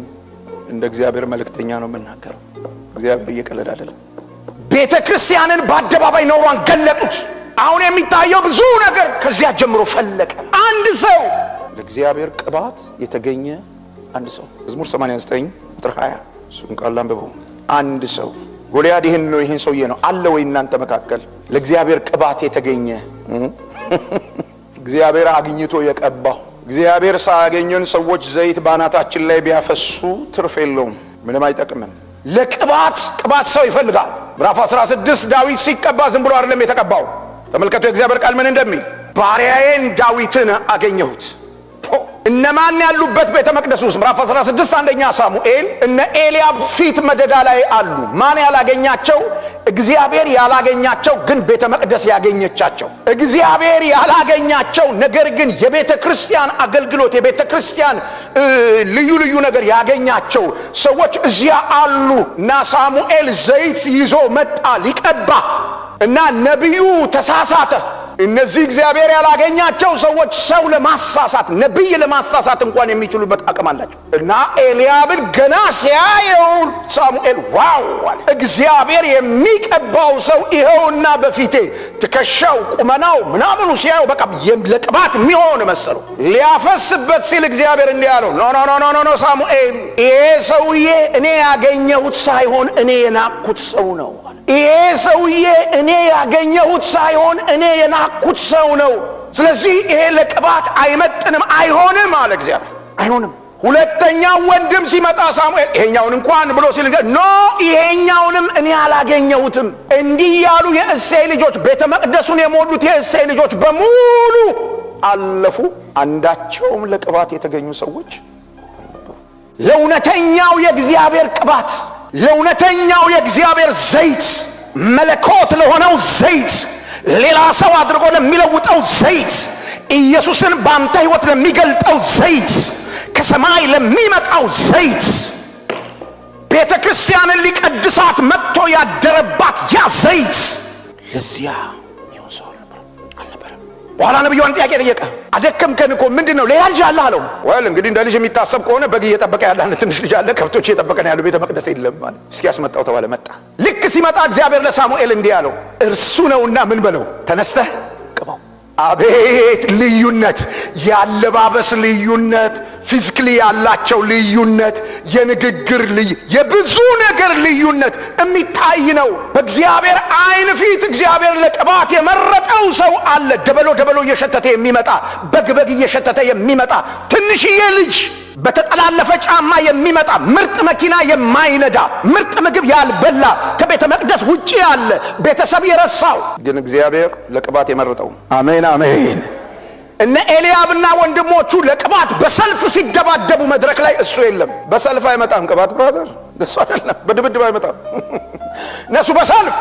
እንደ እግዚአብሔር መልእክተኛ ነው የምናገረው። እግዚአብሔር እየቀለደ አይደለም። ቤተክርስቲያንን በአደባባይ ነውሯን ገለጡት። አሁን የሚታየው ብዙ ነገር ከዚያ ጀምሮ ፈለቀ። አንድ ሰው ለእግዚአብሔር ቅባት የተገኘ አንድ ሰው መዝሙር 89 ቁጥር 20 እሱን ቃል አንብበው። አንድ ሰው ጎልያድ ይሄን ሰውዬ ነው አለ ወይ እናንተ መካከል ለእግዚአብሔር ቅባት የተገኘ? እግዚአብሔር አግኝቶ የቀባው። እግዚአብሔር ሳያገኘን ሰዎች ዘይት ባናታችን ላይ ቢያፈሱ ትርፍ የለውም፣ ምንም አይጠቅምም። ለቅባት ሰው ይፈልጋል። ምዕራፍ 16 ዳዊት ሲቀባ ዝም ብሎ አይደለም የተቀባው። ተመልከቱ የእግዚአብሔር ቃል ምን እንደሚል። ባሪያዬን ዳዊትን አገኘሁት። እነማን ያሉበት ቤተ መቅደስ ውስጥ? ምዕራፍ 16 አንደኛ ሳሙኤል እነ ኤልያብ ፊት መደዳ ላይ አሉ። ማን ያላገኛቸው? እግዚአብሔር ያላገኛቸው ግን ቤተ መቅደስ ያገኘቻቸው። እግዚአብሔር ያላገኛቸው ነገር ግን የቤተ ክርስቲያን አገልግሎት የቤተ ክርስቲያን ልዩ ነገር ያገኛቸው ሰዎች እዚያ አሉ። እና ሳሙኤል ዘይት ይዞ መጣ ሊቀባ እና ነቢዩ ተሳሳተ። እነዚህ እግዚአብሔር ያላገኛቸው ሰዎች ሰው ለማሳሳት ነብይ ለማሳሳት እንኳን የሚችሉበት አቅም አላቸው። እና ኤልያብን ገና ሲያየው ሳሙኤል ዋው አለ። እግዚአብሔር የሚቀባው ሰው ይኸውና በፊቴ ትከሻው ቁመናው ምናምኑ ሲያየው በቃ ለቅባት የሚሆን መሰለው። ሊያፈስበት ሲል እግዚአብሔር እንዲህ አለው፣ ኖ ሳሙኤል፣ ይሄ ሰውዬ እኔ ያገኘሁት ሳይሆን እኔ የናቅኩት ሰው ነው። ይሄ ሰውዬ እኔ ያገኘሁት ሳይሆን እኔ የናቅኩት ሰው ነው። ስለዚህ ይሄ ለቅባት አይመጥንም፣ አይሆንም አለ እግዚአብሔር። አይሆንም። ሁለተኛው ወንድም ሲመጣ ሳሙኤል ይሄኛውን እንኳን ብሎ ሲል ኖ ይሄኛውንም እኔ አላገኘሁትም። እንዲህ ያሉ የእሴይ ልጆች ቤተ መቅደሱን የሞሉት የእሴይ ልጆች በሙሉ አለፉ። አንዳቸውም ለቅባት የተገኙ ሰዎች ለእውነተኛው የእግዚአብሔር ቅባት ለእውነተኛው የእግዚአብሔር ዘይት መለኮት ለሆነው ዘይት ሌላ ሰው አድርጎ ለሚለውጠው ዘይት ኢየሱስን በአንተ ሕይወት ለሚገልጠው ዘይት ከሰማይ ለሚመጣው ዘይት ቤተ ክርስቲያንን ሊቀድሳት መጥቶ ያደረባት ያ ዘይት ለዚያ ይሆን ሰው አልነበረም። በኋላ ነብዩ አንድ ጥያቄ ጠየቀ። አደከምከን እኮ ምንድነው? ሌላ ልጅ አለ አለው። ወል እንግዲህ እንደ ልጅ የሚታሰብ ከሆነ በግ እየጠበቀ ያለ አንድ ትንሽ ልጅ አለ፣ ከብቶች እየጠበቀ ነው ያለው፣ ቤተ መቅደስ የለም ማለት። እስኪ ያስመጣው ተባለ። መጣ። ልክ ሲመጣ እግዚአብሔር ለሳሙኤል እንዲህ አለው፣ እርሱ ነውና ምን በለው? ተነስተህ ቅባው። አቤት ልዩነት! ያለባበስ ልዩነት፣ ፊዚካሊ ያላቸው ልዩነት፣ የንግግር የብዙ ነገር ልዩነት የሚታይ ነው። በእግዚአብሔር አይን ፊት እግዚአብሔር ለቅባት የመረጠው ሰው አለ። ደበሎ እየሸተተ የሚመጣ በግ እየሸተተ የሚመጣ ትንሽዬ ልጅ በተጠላለፈ ጫማ የሚመጣ ምርጥ መኪና የማይነዳ ምርጥ ምግብ ያልበላ ከቤተ መቅደስ ውጪ ያለ ቤተሰብ የረሳው ግን እግዚአብሔር ለቅባት የመረጠው። አሜን አሜን። እነ ኤልያብና ወንድሞቹ ለቅባት በሰልፍ ሲደባደቡ መድረክ ላይ እሱ የለም። በሰልፍ አይመጣም ቅባት ብራዘር፣ እሱ አይደለም። በድብድብ አይመጣም። እነሱ በሰልፍ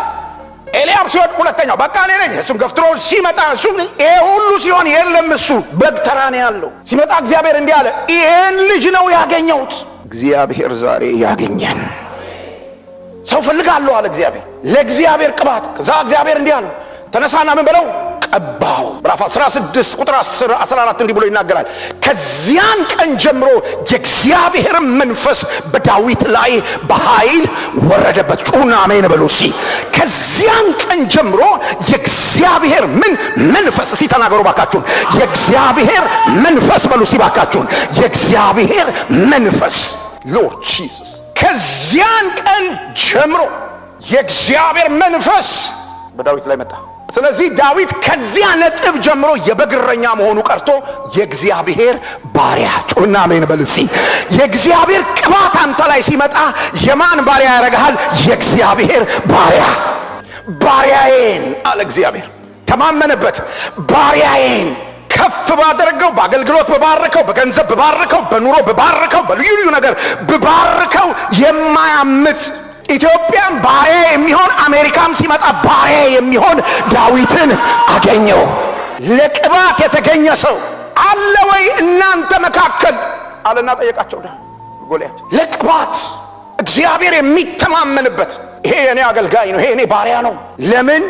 ኤልያብ ሲወድቅ ሁለተኛው በቃ እኔ ነኝ እሱን ገፍትሮ ሲመጣ እሱ ይሄ ሁሉ ሲሆን የለም። እሱ በግ ተራ ነው ያለው። ሲመጣ እግዚአብሔር እንዲህ አለ፣ ይሄን ልጅ ነው ያገኘሁት። እግዚአብሔር ዛሬ ያገኘን ሰው ፈልጋለሁ አለ እግዚአብሔር። ለእግዚአብሔር ቅባት ከዛ እግዚአብሔር እንዲህ አለ፣ ተነሳና ምን በለው? ቀባው። ምዕራፍ 16 ቁጥር 10 14 እንዲህ ብሎ ይናገራል። ከዚያን ቀን ጀምሮ የእግዚአብሔር መንፈስ በዳዊት ላይ በኃይል ወረደበት። ጩና አሜን በሉ እስቲ። ከዚያን ቀን ጀምሮ የእግዚአብሔር መንፈስ እስቲ ተናገሩ ባካችሁን። የእግዚአብሔር መንፈስ በሉ እስቲ ባካችሁን። የእግዚአብሔር መንፈስ ሎርድ ጂሰስ። ከዚያን ቀን ጀምሮ የእግዚአብሔር መንፈስ በዳዊት ላይ መጣ። ስለዚህ ዳዊት ከዚያ ነጥብ ጀምሮ የበግረኛ መሆኑ ቀርቶ የእግዚአብሔር ባሪያ። ጩና አሜን በል እስቲ። የእግዚአብሔር ቅባት አንተ ላይ ሲመጣ የማን ባሪያ ያረጋል? የእግዚአብሔር ባሪያ። ባሪያዬን አለ እግዚአብሔር። ተማመነበት። ባሪያዬን ከፍ ባደረገው፣ በአገልግሎት በባረከው፣ በገንዘብ በባረከው፣ በኑሮ በባረከው፣ በልዩ ልዩ ነገር በባረከው የማያምጽ ኢትዮጵያም ባሪያ የሚሆን አሜሪካም ሲመጣ ባሪያ የሚሆን ዳዊትን አገኘው። ለቅባት የተገኘ ሰው አለ ወይ እናንተ መካከል አለና ጠየቃቸው ጎልያድ። ለቅባት እግዚአብሔር የሚተማመንበት ይሄ የኔ አገልጋይ ነው፣ ይሄ የኔ ባሪያ ነው። ለምን?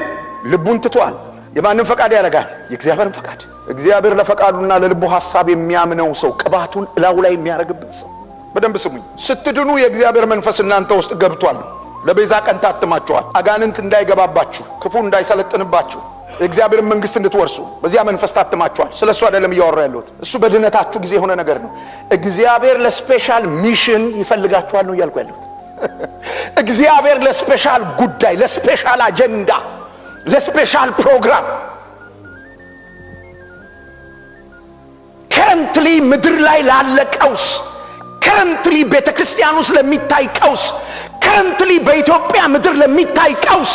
ልቡን ትቷል። የማንም ፈቃድ ያደርጋል? የእግዚአብሔርን ፈቃድ። እግዚአብሔር ለፈቃዱና ለልቡ ሐሳብ የሚያምነው ሰው ቅባቱን እላው ላይ የሚያደርግበት ሰው። በደንብ ስሙኝ። ስትድኑ የእግዚአብሔር መንፈስ እናንተ ውስጥ ገብቷል። ለቤዛ ቀን ታትማችኋል። አጋንንት እንዳይገባባችሁ፣ ክፉ እንዳይሰለጥንባችሁ፣ የእግዚአብሔር መንግስት እንድትወርሱ በዚያ መንፈስ ታትማችኋል። ስለሱ አይደለም እያወራ ያለሁት። እሱ በድነታችሁ ጊዜ የሆነ ነገር ነው። እግዚአብሔር ለስፔሻል ሚሽን ይፈልጋችኋል ነው እያልኩ ያለሁት። እግዚአብሔር ለስፔሻል ጉዳይ፣ ለስፔሻል አጀንዳ፣ ለስፔሻል ፕሮግራም ከረንትሊ ምድር ላይ ላለ ቀውስ፣ ከረንትሊ ቤተክርስቲያን ውስጥ ለሚታይ ቀውስ፣ ከረንትሊ በኢትዮጵያ ምድር ለሚታይ ቀውስ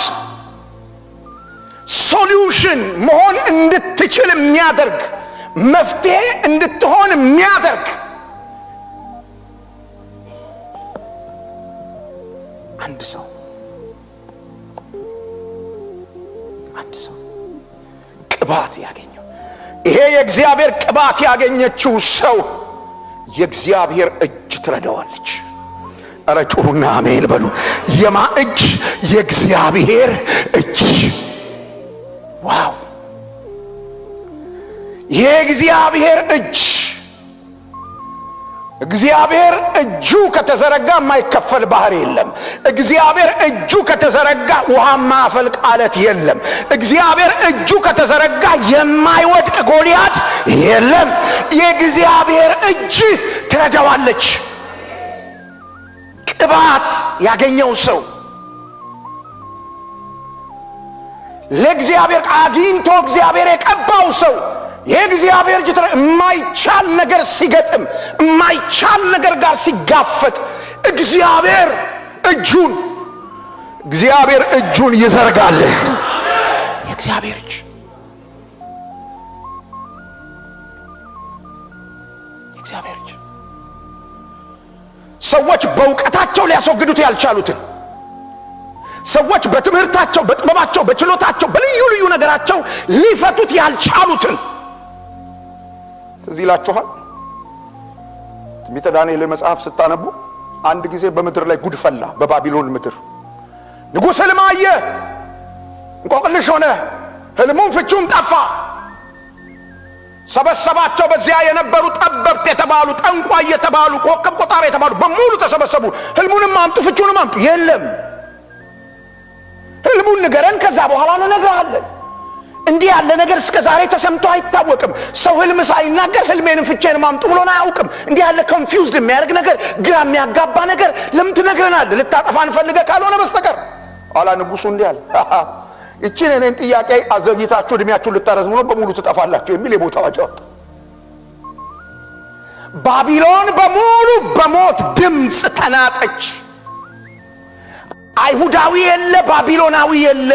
ሶሉሽን መሆን እንድትችል የሚያደርግ መፍትሄ እንድትሆን የሚያደርግ አንድ ሰው ቅባት ያገኘው። ይሄ የእግዚአብሔር ቅባት ያገኘችው ሰው የእግዚአብሔር እጅ ትረዳዋለች። አረ ጩሁና አሜን በሉ። የማ እጅ? የእግዚአብሔር እጅ። ዋው! የእግዚአብሔር እጅ። እግዚአብሔር እጁ ከተዘረጋ የማይከፈል ባህር የለም። እግዚአብሔር እጁ ከተዘረጋ ውሃ ማፈልቅ አለት የለም። እግዚአብሔር እጁ ከተዘረጋ የማይወድቅ ጎልያድ የለም። የእግዚአብሔር እጅ ትረዳዋለች። ቅባት ያገኘው ሰው ለእግዚአብሔር አግኝቶ እግዚአብሔር የቀባው ሰው የእግዚአብሔር እጅ የማይቻል ነገር ሲገጥም የማይቻል ነገር ጋር ሲጋፈጥ እግዚአብሔር እጁን ይዘርጋል። የእግዚአብሔር እጅ የእግዚአብሔር እጅ ሰዎች በእውቀታቸው ሊያስወግዱት ያልቻሉትን፣ ሰዎች በትምህርታቸው፣ በጥበባቸው፣ በችሎታቸው፣ በልዩ ልዩ ነገራቸው ሊፈቱት ያልቻሉትን እዚህ ይላችኋል። ትንቢተ ዳንኤል መጽሐፍ ስታነቡ አንድ ጊዜ በምድር ላይ ጉድ ፈላ። በባቢሎን ምድር ንጉሥ ሕልም አየ፣ እንቆቅልሽ ሆነ፣ ሕልሙም ፍቹም ጠፋ። ሰበሰባቸው። በዚያ የነበሩ ጠበብት የተባሉ ጠንቋይ የተባሉ ኮከብ ቆጣሪ የተባሉ በሙሉ ተሰበሰቡ። ህልሙንም አምጡ፣ ፍቹንም አምጡ። የለም ህልሙን ንገረን፣ ከዛ በኋላ እንነግርሃለን። እንዲህ ያለ ነገር እስከ ዛሬ ተሰምቶ አይታወቅም። ሰው ህልም ሳይናገር ህልሜንም ፍቼንም አምጡ ብሎን አያውቅም። እንዲህ ያለ ኮንፊውዝድ የሚያደርግ ነገር፣ ግራ የሚያጋባ ነገር ለምን ትነግረናለህ? ልታጠፋን ፈልገህ ካልሆነ በስተቀር። ኋላ ንጉሡ እንዲህ አለ፣ እቺን እኔን ጥያቄ አዘግይታችሁ እድሜያችሁን ልታረዝሙ ነው፣ በሙሉ ትጠፋላችሁ የሚል የሞት አዋጅ አወጣ። ባቢሎን በሙሉ በሞት ድምፅ ተናጠች። አይሁዳዊ የለ፣ ባቢሎናዊ የለ።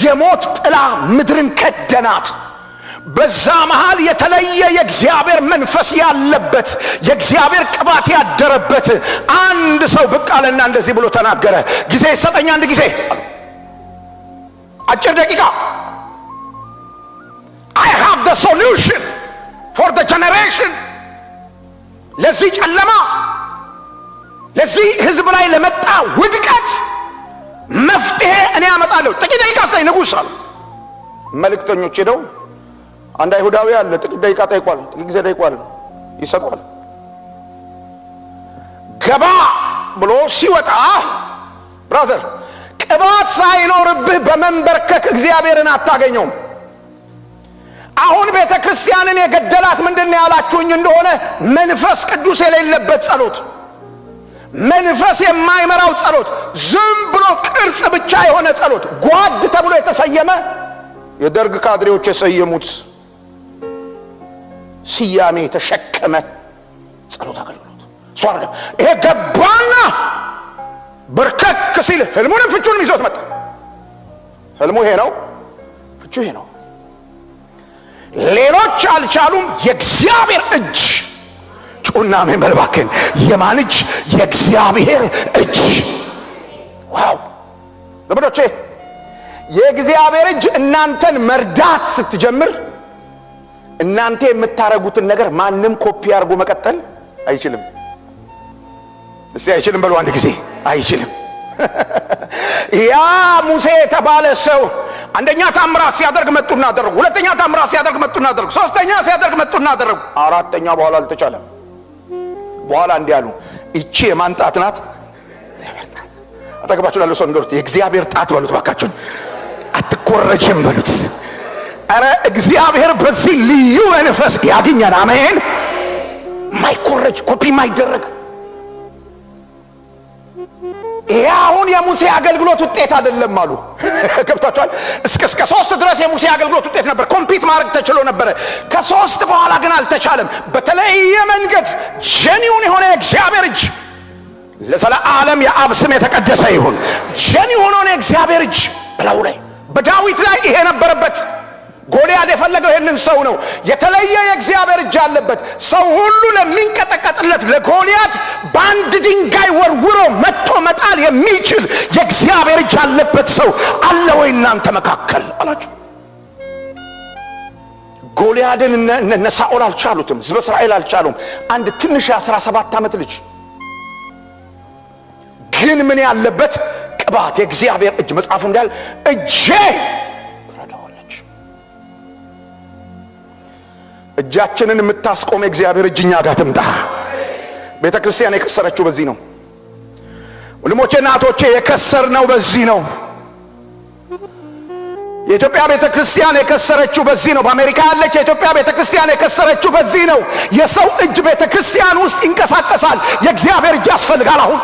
የሞት ጥላ ምድርን ከደናት። በዛ መሃል የተለየ የእግዚአብሔር መንፈስ ያለበት የእግዚአብሔር ቅባት ያደረበት አንድ ሰው ብቅ አለና እንደዚህ ብሎ ተናገረ። ጊዜ ይሰጠኝ፣ አንድ ጊዜ፣ አጭር ደቂቃ። I have the solution for the generation። ለዚህ ጨለማ፣ ለዚህ ህዝብ ላይ ለመጣ ውድቀት መፍትሄ እኔ አመጣለሁ። ጥቂት ደቂቃ ሳይ ንጉሥ አለ። መልእክተኞች ሄደው አንድ አይሁዳዊ አለ፣ ጥቂት ደቂቃ ጠይቋል፣ ጥቂት ጊዜ ጠይቋል፣ ይሰጣል። ገባ ብሎ ሲወጣ ብራዘር፣ ቅባት ሳይኖርብህ በመንበርከክ እግዚአብሔርን አታገኘውም። አሁን ቤተ ክርስቲያንን የገደላት ምንድነው ያላችሁኝ እንደሆነ መንፈስ ቅዱስ የሌለበት ጸሎት፣ መንፈስ የማይመራው ጸሎት፣ ዝም ብሎ ቅርጽ ብቻ የሆነ ጸሎት፣ ጓድ ተብሎ የተሰየመ የደርግ ካድሬዎች የሰየሙት ስያሜ የተሸከመ ጸሎት አገልግሎት እሱ አይደለም። ይሄ ገባና በርከክ ሲል ህልሙንም ፍቹንም ይዞት መጣ። ህልሙ ይሄ ነው፣ ፍቹ ይሄ ነው። ሌሎች አልቻሉም። የእግዚአብሔር እጅ ጩና መንበልባከን የማን እጅ? የእግዚአብሔር እጅ። ዋው ዘመዶቼ፣ የእግዚአብሔር እጅ እናንተን መርዳት ስትጀምር እናንተ የምታረጉትን ነገር ማንም ኮፒ አድርጎ መቀጠል አይችልም። እስቲ አይችልም በሉ አንድ ጊዜ። አይችልም። ያ ሙሴ የተባለ ሰው አንደኛ ታምራት ሲያደርግ መጡና አደረጉ፣ ሁለተኛ ታምራት ሲያደርግ መጡና አደረጉ፣ ሶስተኛ ሲያደርግ መጡና አደረጉ፣ አራተኛ በኋላ አልተቻለም። በኋላ እንዲህ አሉ፣ እቺ የማን ጣት ናት? አጠገባችሁ ላለው ሰው ንገሩት፣ የእግዚአብሔር ጣት በሉት ባካችሁን። አትኮረጅም በሉት። አረ እግዚአብሔር በዚህ ልዩ መንፈስ ያገኛል። አሜን። ማይኮረጅ ኮፒ ማይደረግ። ይሄ አሁን የሙሴ አገልግሎት ውጤት አይደለም አሉ። ገብታችኋል? እስከ 3 ድረስ የሙሴ አገልግሎት ውጤት ነበር። ኮምፒት ማድረግ ተችሎ ነበር። ከ3 በኋላ ግን አልተቻለም። በተለየ መንገድ ጀኒውን የሆነ የእግዚአብሔር እጅ ለዘላለም የአብ ስም የተቀደሰ ይሁን። ጀኒውን የሆነ የእግዚአብሔር እጅ በላዩ ላይ በዳዊት ላይ ይሄ ነበረበት። ጎልያድ የፈለገው ይሄንን ሰው ነው። የተለየ የእግዚአብሔር እጅ አለበት። ሰው ሁሉ ለሚንቀጠቀጥለት ለጎልያድ በአንድ ድንጋይ ወርውሮ መጥቶ መጣል የሚችል የእግዚአብሔር እጅ አለበት ሰው አለ ወይ እናንተ መካከል አላችሁ? ጎልያድን እነ ሳኦል አልቻሉትም። ሕዝበ እስራኤል አልቻሉም። አንድ ትንሽ 17 ዓመት ልጅ ግን ምን ያለበት ቅባት፣ የእግዚአብሔር እጅ። መጽሐፉ እንዳለ እጄ እጃችንን የምታስቆም የእግዚአብሔር እጅ እኛ ጋር ትምጣ። ቤተ ክርስቲያን የከሰረችው በዚህ ነው። ወንድሞቼ እናቶቼ፣ የከሰርነው በዚህ ነው። የኢትዮጵያ ቤተ ክርስቲያን የከሰረችው በዚህ ነው። በአሜሪካ ያለች የኢትዮጵያ ቤተ ክርስቲያን የከሰረችው በዚህ ነው። የሰው እጅ ቤተ ክርስቲያን ውስጥ ይንቀሳቀሳል። የእግዚአብሔር እጅ ያስፈልጋል። አሁን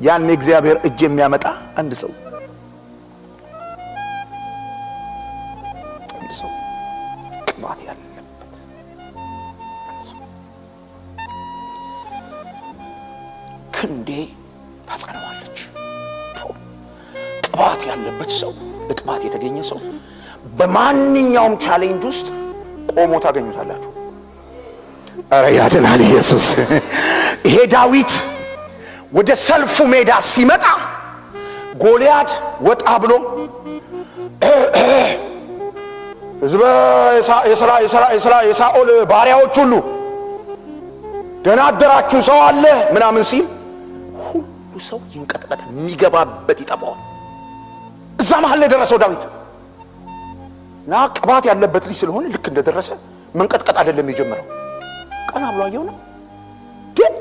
ያን የእግዚአብሔር እጅ የሚያመጣ አንድ ሰው ቅባት ያለበት አንድ ሰው ክንዴ ታጸናዋለች። ቅባት ያለበት ሰው፣ ለቅባት የተገኘ ሰው በማንኛውም ቻሌንጅ ውስጥ ቆሞ ታገኙታላችሁ። አረ ያድናል ኢየሱስ። ይሄ ዳዊት ወደ ሰልፉ ሜዳ ሲመጣ ጎልያድ ወጣ ብሎ ሕዝበ የሳኦል ባሪያዎች ሁሉ ደህና አደራችሁ ሰው አለ ምናምን ሲል ሁሉ ሰው ይንቀጥቀጣል፣ የሚገባበት ይጠፋዋል። እዛ መሃል ላይ ደረሰው ዳዊት እና ቅባት ያለበት ልጅ ስለሆነ ልክ እንደደረሰ መንቀጥቀጥ አይደለም የጀመረው። ቀና ብሎ አየው ነው። ግን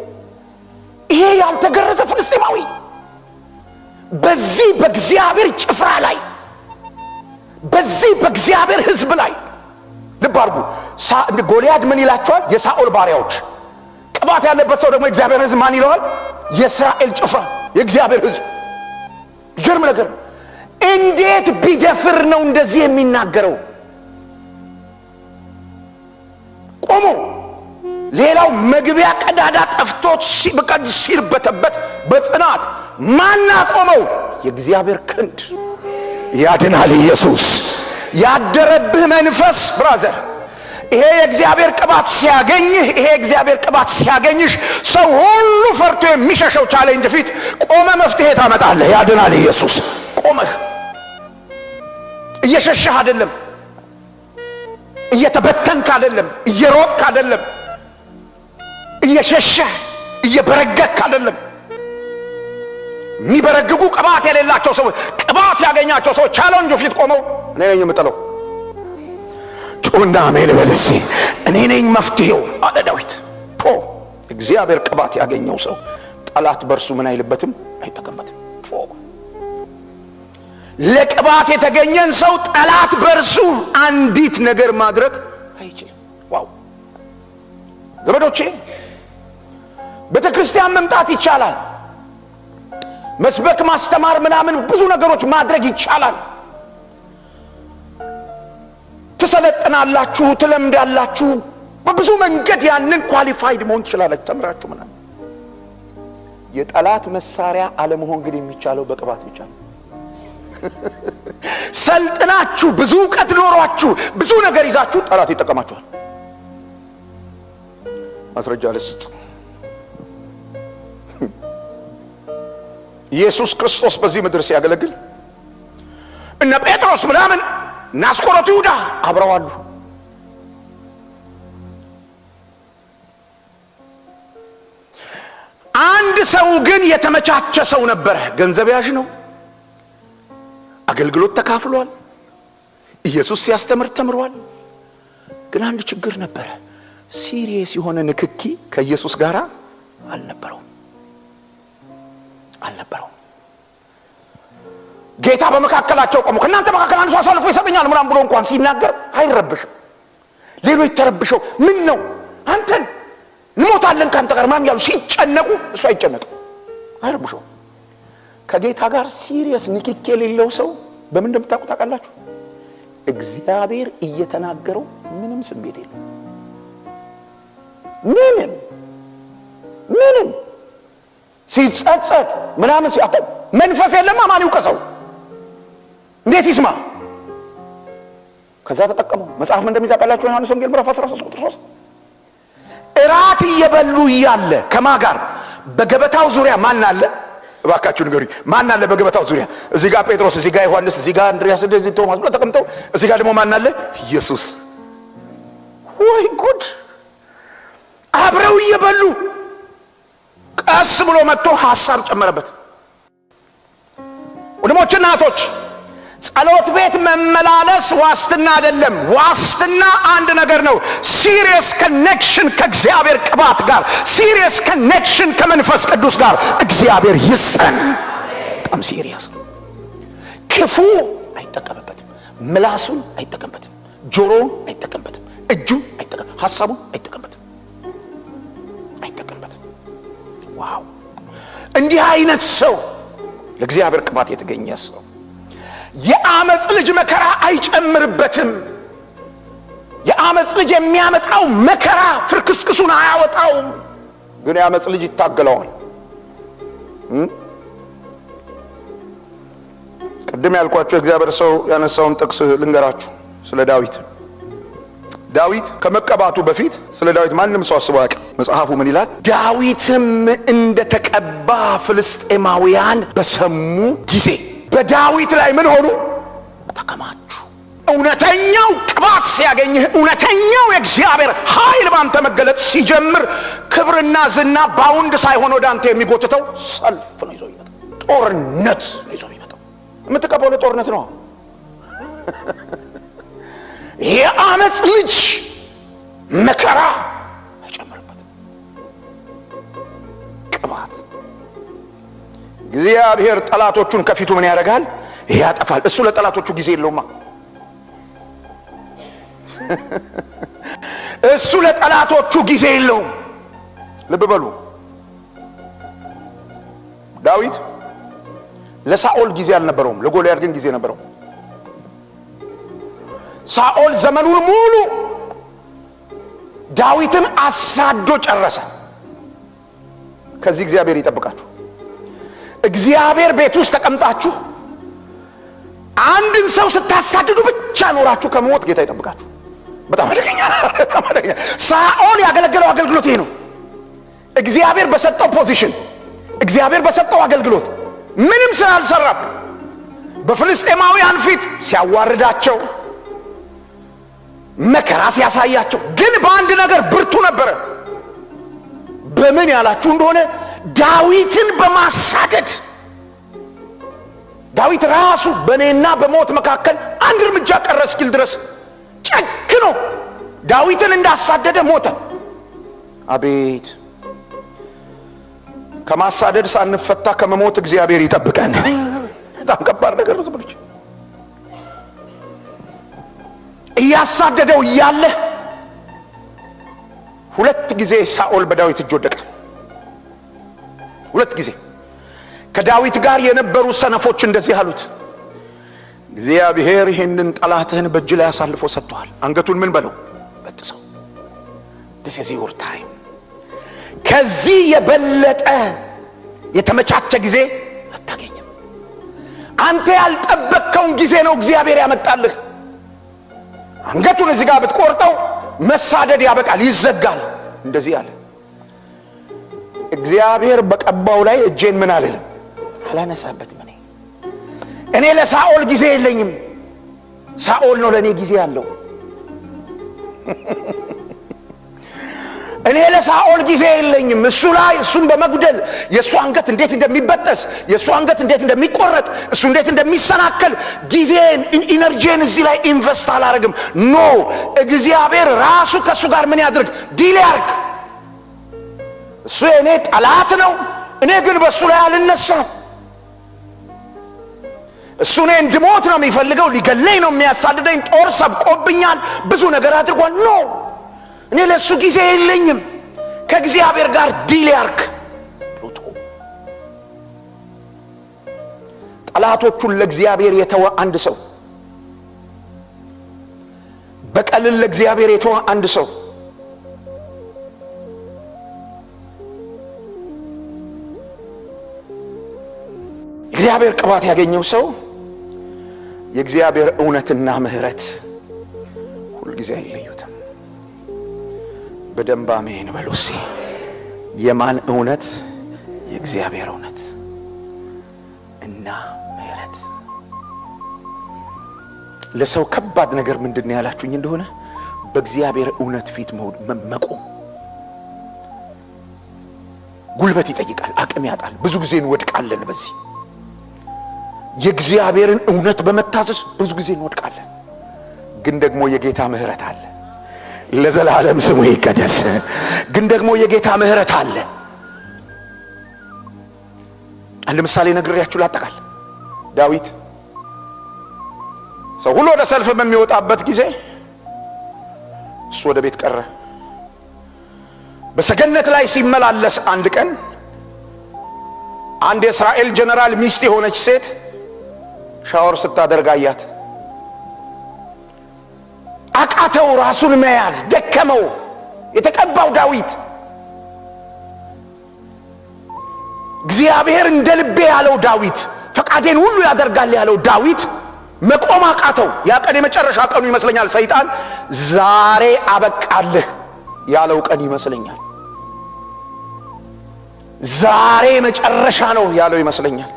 ይሄ ያልተገረዘ ፍልስጤማዊ በዚህ በእግዚአብሔር ጭፍራ ላይ በዚህ በእግዚአብሔር ሕዝብ ላይ ልብ አድርጉ። ጎልያድ ምን ይላቸዋል? የሳኦል ባሪያዎች። ቅባት ያለበት ሰው ደግሞ እግዚአብሔር ሕዝብ ማን ይለዋል? የእስራኤል ጭፍራ፣ የእግዚአብሔር ሕዝብ። ይገርም ነገር ነው። እንዴት ቢደፍር ነው እንደዚህ የሚናገረው? ቆሞ ሌላው መግቢያ ቀዳዳ ጠፍቶት ሲርበተበት በጽናት ማን አቆመው? የእግዚአብሔር ክንድ ያድናል። ኢየሱስ ያደረብህ መንፈስ ብራዘር፣ ይሄ የእግዚአብሔር ቅባት ሲያገኝህ፣ ይሄ የእግዚአብሔር ቅባት ሲያገኝሽ ሰው ሁሉ ፈርቶ የሚሸሸው ቻሌንጅ ፊት ቆመ መፍትሄ ታመጣለህ። ያድናል ኢየሱስ። ቆመህ እየሸሸህ አይደለም፣ እየተበተንክ አይደለም፣ እየሮጥክ አይደለም፣ እየሸሸህ እየበረገክ አይደለም። የሚበረግጉ ቅባት የሌላቸው ሰዎች፣ ቅባት ያገኛቸው ሰዎች ቻሌንጁ ፊት ቆመው እኔ ነኝ የምጥለው፣ ጩና አሜን በል እስቲ፣ እኔ ነኝ መፍትሄው አለ ዳዊት። እግዚአብሔር ቅባት ያገኘው ሰው ጠላት በእርሱ ምን አይልበትም? አይጠቀምበትም። ለቅባት የተገኘን ሰው ጠላት በእርሱ አንዲት ነገር ማድረግ አይችልም። ዋው ዘመዶቼ፣ ቤተክርስቲያን መምጣት ይቻላል። መስበክ፣ ማስተማር፣ ምናምን ብዙ ነገሮች ማድረግ ይቻላል። ትሰለጥናላችሁ፣ ትለምዳላችሁ። በብዙ መንገድ ያንን ኳሊፋይድ መሆን ትችላላችሁ፣ ተምራችሁ ምናምን። የጠላት መሳሪያ አለመሆን ግን የሚቻለው በቅባት ብቻ ነው። ሰልጥናችሁ ብዙ ዕውቀት ኖሯችሁ ብዙ ነገር ይዛችሁ ጠላት ይጠቀማችኋል። ማስረጃ ልስጥ። ኢየሱስ ክርስቶስ በዚህ ምድር ሲያገለግል እነ ጴጥሮስ ምናምን ናስቆሮቱ ይሁዳ አብረዋሉ። አንድ ሰው ግን የተመቻቸ ሰው ነበረ። ገንዘብ ያዥ ነው። አገልግሎት ተካፍሏል። ኢየሱስ ሲያስተምር ተምሯል። ግን አንድ ችግር ነበረ። ሲሪየስ የሆነ ንክኪ ከኢየሱስ ጋር አልነበረውም። ጌታ በመካከላቸው ቆሞ ከእናንተ መካከል አንዱ አሳልፎ ይሰጠኛል ምናምን ብሎ እንኳን ሲናገር አይረብሽም። ሌሎች ተረብሸው ምን ነው አንተን እንሞታለን ካንተ ጋር ማም ያሉ ሲጨነቁ እሱ አይጨነቅም፣ አይረብሸው። ከጌታ ጋር ሲሪየስ ንክኪ የሌለው ሰው በምን እንደምታውቁ ታውቃላችሁ? እግዚአብሔር እየተናገረው ምንም ስሜት የለም። ምንም ሲጸጸት ምናምን ሲያቀም መንፈስ የለም። ማን ይውቀሰው? እንዴት ይስማ? ከዛ ተጠቀመው። መጽሐፍ ምን እንደሚታውቃላችሁ ዮሐንስ ወንጌል ምዕራፍ 13 ቁጥር 3 እራት እየበሉ እያለ ከማ ጋር በገበታው ዙሪያ ማን አለ? እባካችሁ ንገሩኝ፣ ማን አለ በገበታው ዙሪያ? እዚህ ጋር ጴጥሮስ፣ እዚህ ጋር ዮሐንስ፣ እዚህ ጋር አንድሪያስ፣ እዚህ ቶማስ ብለው ተቀምጠው፣ እዚህ ጋር ደግሞ ማን አለ? ኢየሱስ። ወይ ጉድ! አብረው እየበሉ ቀስ ብሎ መጥቶ ሐሳብ ጨመረበት። ወንድሞችና እህቶች፣ ጸሎት ቤት መመላለስ ዋስትና አይደለም። ዋስትና አንድ ነገር ነው። ሲሪየስ ኮኔክሽን ከእግዚአብሔር ቅባት ጋር፣ ሲሪየስ ኮኔክሽን ከመንፈስ ቅዱስ ጋር እግዚአብሔር ይስጠን። በጣም ሲሪየስ። ክፉ አይጠቀምበትም፣ ምላሱን አይጠቀምበትም፣ ጆሮውን አይጠቀምበትም፣ እጁን አይጠቀምበትም፣ ሐሳቡን አይጠቀምበትም። ዋው! እንዲህ አይነት ሰው ለእግዚአብሔር ቅባት የተገኘ ሰው የአመጽ ልጅ መከራ አይጨምርበትም። የአመጽ ልጅ የሚያመጣው መከራ ፍርክስክሱን አያወጣውም። ግን የአመጽ ልጅ ይታገለዋል። ቅድም ያልኳችሁ እግዚአብሔር ሰው ያነሳውን ጥቅስ ልንገራችሁ ስለ ዳዊት። ዳዊት ከመቀባቱ በፊት ስለ ዳዊት ማንም ሰው አስቦ ያውቃል? መጽሐፉ ምን ይላል? ዳዊትም እንደተቀባ ፍልስጤማውያን በሰሙ ጊዜ በዳዊት ላይ ምን ሆኑ? ተከማቹ። እውነተኛው ቅባት ሲያገኝህ፣ እውነተኛው የእግዚአብሔር ኃይል ባንተ መገለጥ ሲጀምር ክብርና ዝና ባውንድ ሳይሆን ወደ አንተ የሚጎትተው ሰልፍ ነው ይዞ ይመጣ፣ ጦርነት ነው ይዞ ይመጣ። የምትቀባው ለጦርነት ነው። የአመጽ ልጅ መከራ አይጨምርበትም። ቅባት እግዚአብሔር ጠላቶቹን ከፊቱ ምን ያደርጋል? ያጠፋል። እሱ ለጠላቶቹ ጊዜ የለውማ። እሱ ለጠላቶቹ ጊዜ የለውም። ልብ በሉ፣ ዳዊት ለሳኦል ጊዜ አልነበረውም፣ ለጎልያድ ግን ጊዜ ነበረው። ሳኦል ዘመኑን ሙሉ ዳዊትን አሳዶ ጨረሰ። ከዚህ እግዚአብሔር ይጠብቃችሁ። እግዚአብሔር ቤት ውስጥ ተቀምጣችሁ አንድን ሰው ስታሳድዱ ብቻ ኖራችሁ ከሞት ጌታ ይጠብቃችሁ። በጣም አደገኛ ነው። ሳኦል ያገለገለው አገልግሎት ይሄ ነው። እግዚአብሔር በሰጠው ፖዚሽን፣ እግዚአብሔር በሰጠው አገልግሎት ምንም ስራ አልሰራም። በፍልስጤማውያን ፊት ሲያዋርዳቸው፣ መከራ ሲያሳያቸው፣ ግን በአንድ ነገር ብርቱ ነበረ። በምን ያላችሁ እንደሆነ ዳዊትን በማሳደድ። ዳዊት ራሱ በእኔና በሞት መካከል አንድ እርምጃ ቀረ እስኪል ድረስ ጨክኖ ዳዊትን እንዳሳደደ ሞተ። አቤት! ከማሳደድ ሳንፈታ ከመሞት እግዚአብሔር ይጠብቀን። በጣም ከባድ ነገር ነው። ዝብሎች እያሳደደው እያለ ሁለት ጊዜ ሳኦል በዳዊት እጅ ወደቀ። ሁለት ጊዜ ከዳዊት ጋር የነበሩ ሰነፎች እንደዚህ አሉት፣ እግዚአብሔር ይህንን ጠላትህን በእጅ ላይ አሳልፎ ሰጥቷል። አንገቱን ምን በለው? በጥሰው። this is your time። ከዚህ የበለጠ የተመቻቸ ጊዜ አታገኝም። አንተ ያልጠበቅከውን ጊዜ ነው እግዚአብሔር ያመጣልህ። አንገቱን እዚህ ጋር ብትቆርጠው መሳደድ ያበቃል፣ ይዘጋል። እንደዚህ አለ። እግዚአብሔር በቀባው ላይ እጄን ምን አልልም፣ አላነሳበትም። እኔ ለሳኦል ጊዜ የለኝም፣ ሳኦል ነው ለኔ ጊዜ ያለው። እኔ ለሳኦል ጊዜ የለኝም። እሱ ላይ እሱን በመጉደል የእሱ አንገት እንዴት እንደሚበጠስ፣ የእሱ አንገት እንዴት እንደሚቆረጥ፣ እሱ እንዴት እንደሚሰናከል ጊዜን ኢነርጂን እዚህ ላይ ኢንቨስት አላረግም። ኖ፣ እግዚአብሔር ራሱ ከእሱ ጋር ምን ያድርግ? ዲል ያርግ። እሱ የእኔ ጠላት ነው፣ እኔ ግን በእሱ ላይ አልነሳም። እሱ እኔ እንድሞት ነው የሚፈልገው፣ ሊገለኝ ነው የሚያሳድደኝ፣ ጦር ሰብቆብኛል፣ ብዙ ነገር አድርጓል። ኖ፣ እኔ ለሱ ጊዜ የለኝም፣ ከእግዚአብሔር ጋር ዲል ያርክ። ጠላቶቹን ለእግዚአብሔር የተወ አንድ ሰው፣ በቀልን ለእግዚአብሔር የተወ አንድ ሰው እግዚአብሔር ቅባት ያገኘው ሰው የእግዚአብሔር እውነትና ምሕረት ሁልጊዜ አይለዩትም። በደንብ አሜን በሉ እስቲ። የማን እውነት? የእግዚአብሔር እውነት እና ምሕረት። ለሰው ከባድ ነገር ምንድነው ያላችሁኝ እንደሆነ በእግዚአብሔር እውነት ፊት መቆም ጉልበት ይጠይቃል፣ አቅም ያጣል። ብዙ ጊዜ እንወድቃለን በዚህ የእግዚአብሔርን እውነት በመታዘዝ ብዙ ጊዜ እንወድቃለን። ግን ደግሞ የጌታ ምሕረት አለ፣ ለዘላለም ስሙ ይቀደስ። ግን ደግሞ የጌታ ምሕረት አለ። አንድ ምሳሌ ነግሬያችሁ ላጠቃል። ዳዊት ሰው ሁሉ ወደ ሰልፍ በሚወጣበት ጊዜ እሱ ወደ ቤት ቀረ። በሰገነት ላይ ሲመላለስ አንድ ቀን አንድ የእስራኤል ጀነራል ሚስት የሆነች ሴት ሻወር ስታደርግ አያት። አቃተው፣ ራሱን መያዝ ደከመው። የተቀባው ዳዊት፣ እግዚአብሔር እንደ ልቤ ያለው ዳዊት፣ ፈቃዴን ሁሉ ያደርጋል ያለው ዳዊት መቆም አቃተው። ያ ቀን የመጨረሻ ቀኑ ይመስለኛል። ሰይጣን ዛሬ አበቃልህ ያለው ቀን ይመስለኛል። ዛሬ መጨረሻ ነው ያለው ይመስለኛል።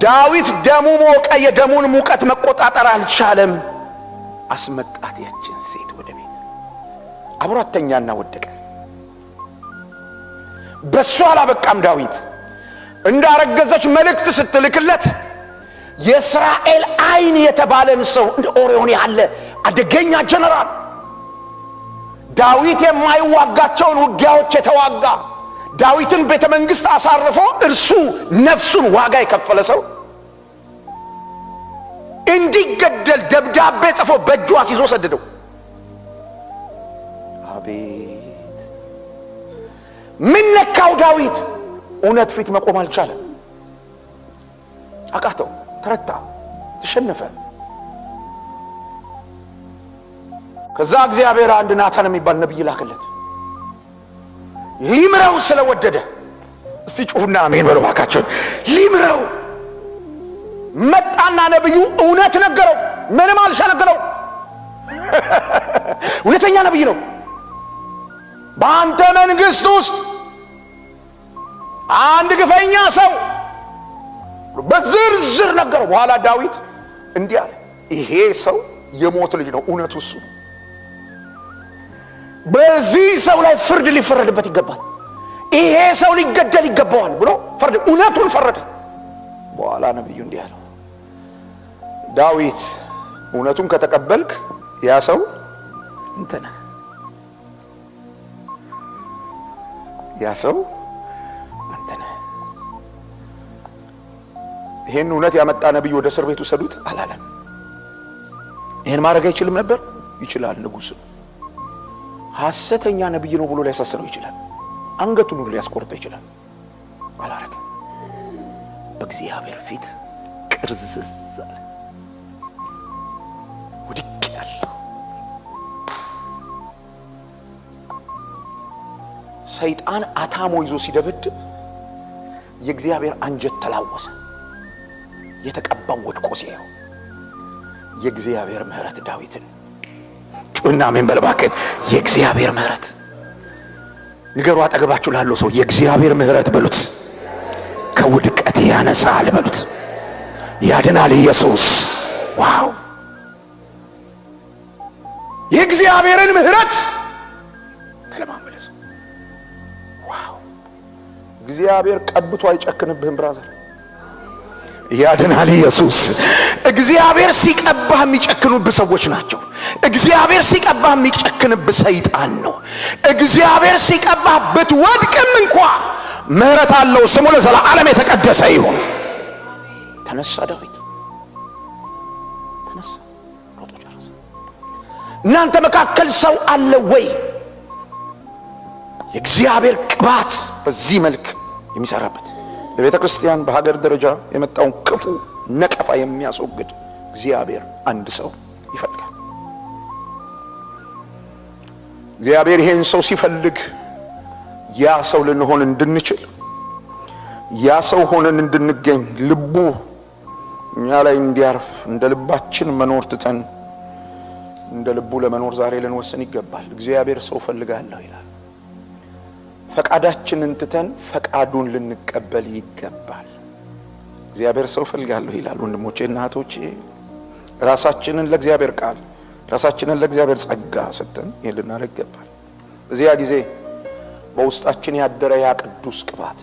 ዳዊት ደሙ ሞቀ። የደሙን ሙቀት መቆጣጠር አልቻለም። አስመጣት ያችን ሴት ወደ ቤት። አብሯተኛና ወደቀ። በሷ አላበቃም። ዳዊት እንዳረገዘች መልእክት ስትልክለት የእስራኤል አይን የተባለን ሰው እንደ ኦሪዮን ያለ አደገኛ ጀነራል ዳዊት የማይዋጋቸውን ውጊያዎች የተዋጋ ዳዊትን ቤተ መንግስት አሳርፎ እርሱ ነፍሱን ዋጋ የከፈለ ሰው እንዲገደል ደብዳቤ ጽፎ በእጁ አስይዞ ሰደደው። አቤት ምን ነካው? ዳዊት እውነት ፊት መቆም አልቻለም። አቃተው፣ ተረታ፣ ተሸነፈ። ከዛ እግዚአብሔር አንድ ናታን የሚባል ነብይ ላከለት ሊምረው ስለወደደ። እስቲ ጩሁና አሜን በሉ ባካችሁ። ሊምረው መጣና ነብዩ እውነት ነገረው። ምንም አልሸነገለው። እውነተኛ ነብይ ነው። በአንተ መንግስት ውስጥ አንድ ግፈኛ ሰው በዝርዝር ነገረው። በኋላ ዳዊት እንዲህ አለ፣ ይሄ ሰው የሞት ልጅ ነው። እውነቱ እሱ ነው። በዚህ ሰው ላይ ፍርድ ሊፈረድበት ይገባል። ይሄ ሰው ሊገደል ይገባዋል ብሎ ፈረደ። እውነቱን ፈረደ። በኋላ ነብዩ እንዲህ አለው፣ ዳዊት እውነቱን ከተቀበልክ ያ ሰው አንተ ነህ። ያ ሰው አንተ ነህ። ይሄን እውነት ያመጣ ነብይ ወደ እስር ቤት ወሰዱት አላለም። ይሄን ማድረግ አይችልም ነበር? ይችላል። ንጉሥ ሐሰተኛ ነብይ ነው ብሎ ሊያሳስረው ይችላል። አንገቱን ሁሉ ሊያስቆርጠው ይችላል። አላረገም። በእግዚአብሔር ፊት ቅርዝዝ አለ። ወድቅ ያለው ሰይጣን አታሞ ይዞ ሲደበድብ የእግዚአብሔር አንጀት ተላወሰ። የተቀባው ወድቆ ሲያየው የእግዚአብሔር ምሕረት ዳዊትን ጩና ምን በልባከን የእግዚአብሔር ምሕረት ንገሩ። አጠገባችሁ ላለው ሰው የእግዚአብሔር ምሕረት በሉት። ከውድቀት ያነሳል በሉት። ያድናል ኢየሱስ። ዋው! የእግዚአብሔርን ምሕረት ተለማመለስ። ዋው! እግዚአብሔር ቀብቶ አይጨክንብህም ብራዘር። ያድናል ኢየሱስ። እግዚአብሔር ሲቀባህ የሚጨክኑብህ ሰዎች ናቸው። እግዚአብሔር ሲቀባህ የሚጨክንብህ ሰይጣን ነው። እግዚአብሔር ሲቀባህ ብትወድቅም እንኳ ምሕረት አለው። ስሙ ለዘላለም የተቀደሰ ይሁን። ተነሳ ዳዊት ተነሳ፣ ሮጦ ጨረሰ። እናንተ መካከል ሰው አለ ወይ የእግዚአብሔር ቅባት በዚህ መልክ የሚሰራበት? በቤተ ክርስቲያን በሀገር ደረጃ የመጣውን ክፉ ነቀፋ የሚያስወግድ እግዚአብሔር አንድ ሰው ይፈልጋል። እግዚአብሔር ይሄን ሰው ሲፈልግ ያ ሰው ልንሆን እንድንችል፣ ያ ሰው ሆነን እንድንገኝ፣ ልቡ እኛ ላይ እንዲያርፍ፣ እንደ ልባችን መኖር ትተን እንደ ልቡ ለመኖር ዛሬ ልንወስን ይገባል። እግዚአብሔር ሰው ፈልጋለሁ ይላል። ፈቃዳችንን ትተን ፈቃዱን ልንቀበል ይገባል። እግዚአብሔር ሰው ፈልጋለሁ ይላል። ወንድሞቼና እህቶቼ ራሳችንን ለእግዚአብሔር ቃል፣ ራሳችንን ለእግዚአብሔር ጸጋ ሰጥተን ይሄን ልናደርግ ይገባል። በዚያ ጊዜ በውስጣችን ያደረ ያ ቅዱስ ቅባት፣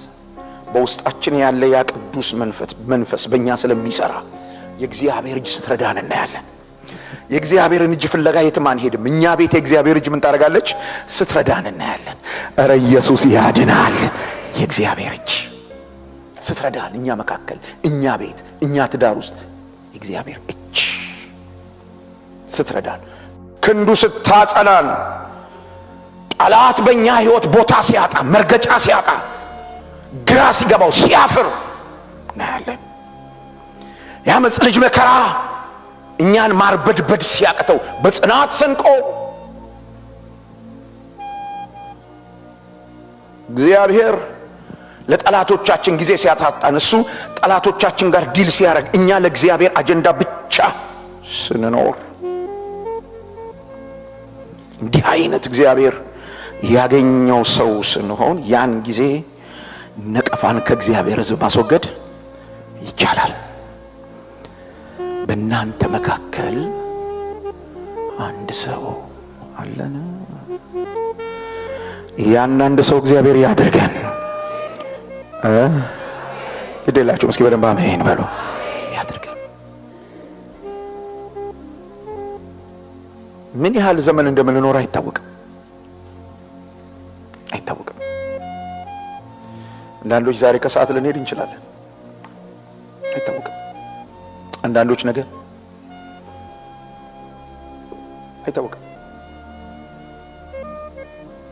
በውስጣችን ያለ ያ ቅዱስ መንፈስ በእኛ ስለሚሰራ የእግዚአብሔር እጅ ስትረዳን እናያለን። የእግዚአብሔርን እጅ ፍለጋ የትም አንሄድም። እኛ ቤት የእግዚአብሔር እጅ ምን ታደርጋለች? ስትረዳን እናያለን። እረ ኢየሱስ ያድናል። የእግዚአብሔር እጅ ስትረዳን፣ እኛ መካከል፣ እኛ ቤት፣ እኛ ትዳር ውስጥ የእግዚአብሔር እጅ ስትረዳን፣ ክንዱ ስታጸናን፣ ጠላት በእኛ ህይወት ቦታ ሲያጣ፣ መርገጫ ሲያጣ፣ ግራ ሲገባው፣ ሲያፍር እናያለን። ያመጽ ልጅ መከራ እኛን ማርበድበድ ሲያቅተው በጽናት ሰንቆ እግዚአብሔር ለጠላቶቻችን ጊዜ ሲያሳጣን፣ እሱ ጠላቶቻችን ጋር ዲል ሲያደርግ፣ እኛ ለእግዚአብሔር አጀንዳ ብቻ ስንኖር እንዲህ አይነት እግዚአብሔር ያገኘው ሰው ስንሆን ያን ጊዜ ነቀፋን ከእግዚአብሔር ሕዝብ ማስወገድ ይቻላል። በእናንተ መካከል አንድ ሰው አለን። ያን አንድ ሰው እግዚአብሔር ያድርገን። ይደላችሁ እስኪ በደንብ አሜን በሉ። ያድርገን። ምን ያህል ዘመን እንደምንኖር አይታወቅም። አንዳንዶች ዛሬ ከሰዓት ልንሄድ እንችላለን፣ አይታወቅም። አንዳንዶች ነገ አይታወቅም።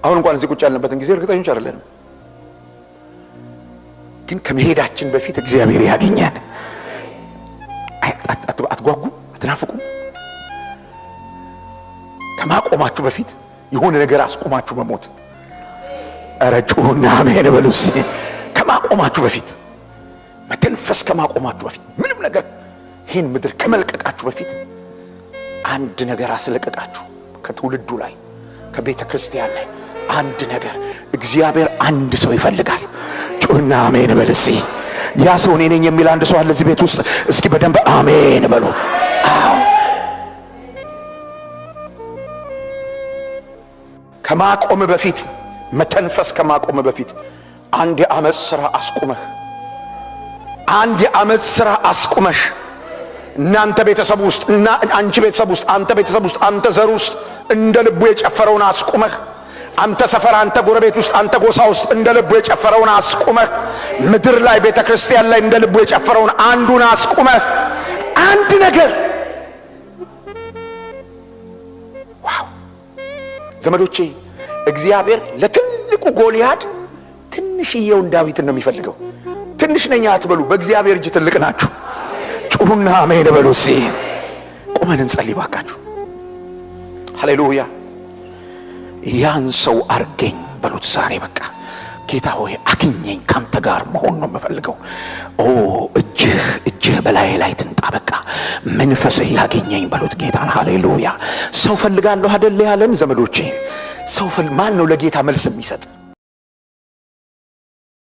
አሁን እንኳን እዚህ ቁጭ ያልንበትን ጊዜ እርግጠኞች አይደለንም፣ ግን ከመሄዳችን በፊት እግዚአብሔር ያገኛል። አትጓጉ? አትናፍቁም? ከማቆማችሁ በፊት የሆነ ነገር አስቆማችሁ መሞት። ኧረ ጩኹና አሜን በሉ እስኪ። ከማቆማችሁ በፊት መተንፈስ ከማቆማችሁ በፊት ምንም ነገር ይህን ምድር ከመልቀቃችሁ በፊት አንድ ነገር አስለቀቃችሁ። ከትውልዱ ላይ ከቤተ ክርስቲያን ላይ አንድ ነገር። እግዚአብሔር አንድ ሰው ይፈልጋል። ጩኹና አሜን በሉ እስኪ። ያ ሰው እኔ ነኝ የሚል አንድ ሰው አለ እዚህ ቤት ውስጥ? እስኪ በደንብ አሜን በሉ። አዎ ከማቆም በፊት መተንፈስ ከማቆም በፊት አንድ የዓመፅ ሥራ አስቁመህ፣ አንድ የዓመፅ ሥራ አስቁመሽ እናንተ ቤተሰብ ውስጥ እና አንቺ ቤተሰብ ውስጥ አንተ ቤተሰብ ውስጥ አንተ ዘር ውስጥ እንደ ልቡ የጨፈረውን አስቁመህ፣ አንተ ሰፈር አንተ ጎረቤት ውስጥ አንተ ጎሳ ውስጥ እንደ ልቡ የጨፈረውን አስቁመህ፣ ምድር ላይ ቤተ ክርስቲያን ላይ እንደ ልቡ የጨፈረውን አንዱን አስቁመህ አንድ ነገር። ዋው ዘመዶቼ፣ እግዚአብሔር ለትልቁ ጎልያድ ትንሽዬውን ዳዊትን ነው የሚፈልገው። ትንሽ ነኝ አትበሉ፣ በእግዚአብሔር እጅ ትልቅ ናችሁ። ጩኹና አሜን በሉ እስኪ። ቆመን እንጸልይ ባካችሁ። ሃሌሉያ። ያን ሰው አርገኝ በሉት ዛሬ። በቃ ጌታ ሆይ አግኘኝ፣ ካንተ ጋር መሆን ነው የምፈልገው። ኦ እጅህ በላይ ላይ ትንጣ፣ በቃ መንፈስህ ያገኘኝ በሉት ጌታን። ሃሌሉያ። ሰው ፈልጋለሁ አይደል ያለን ዘመዶቼ? ሰው ማን ነው ለጌታ መልስ የሚሰጥ?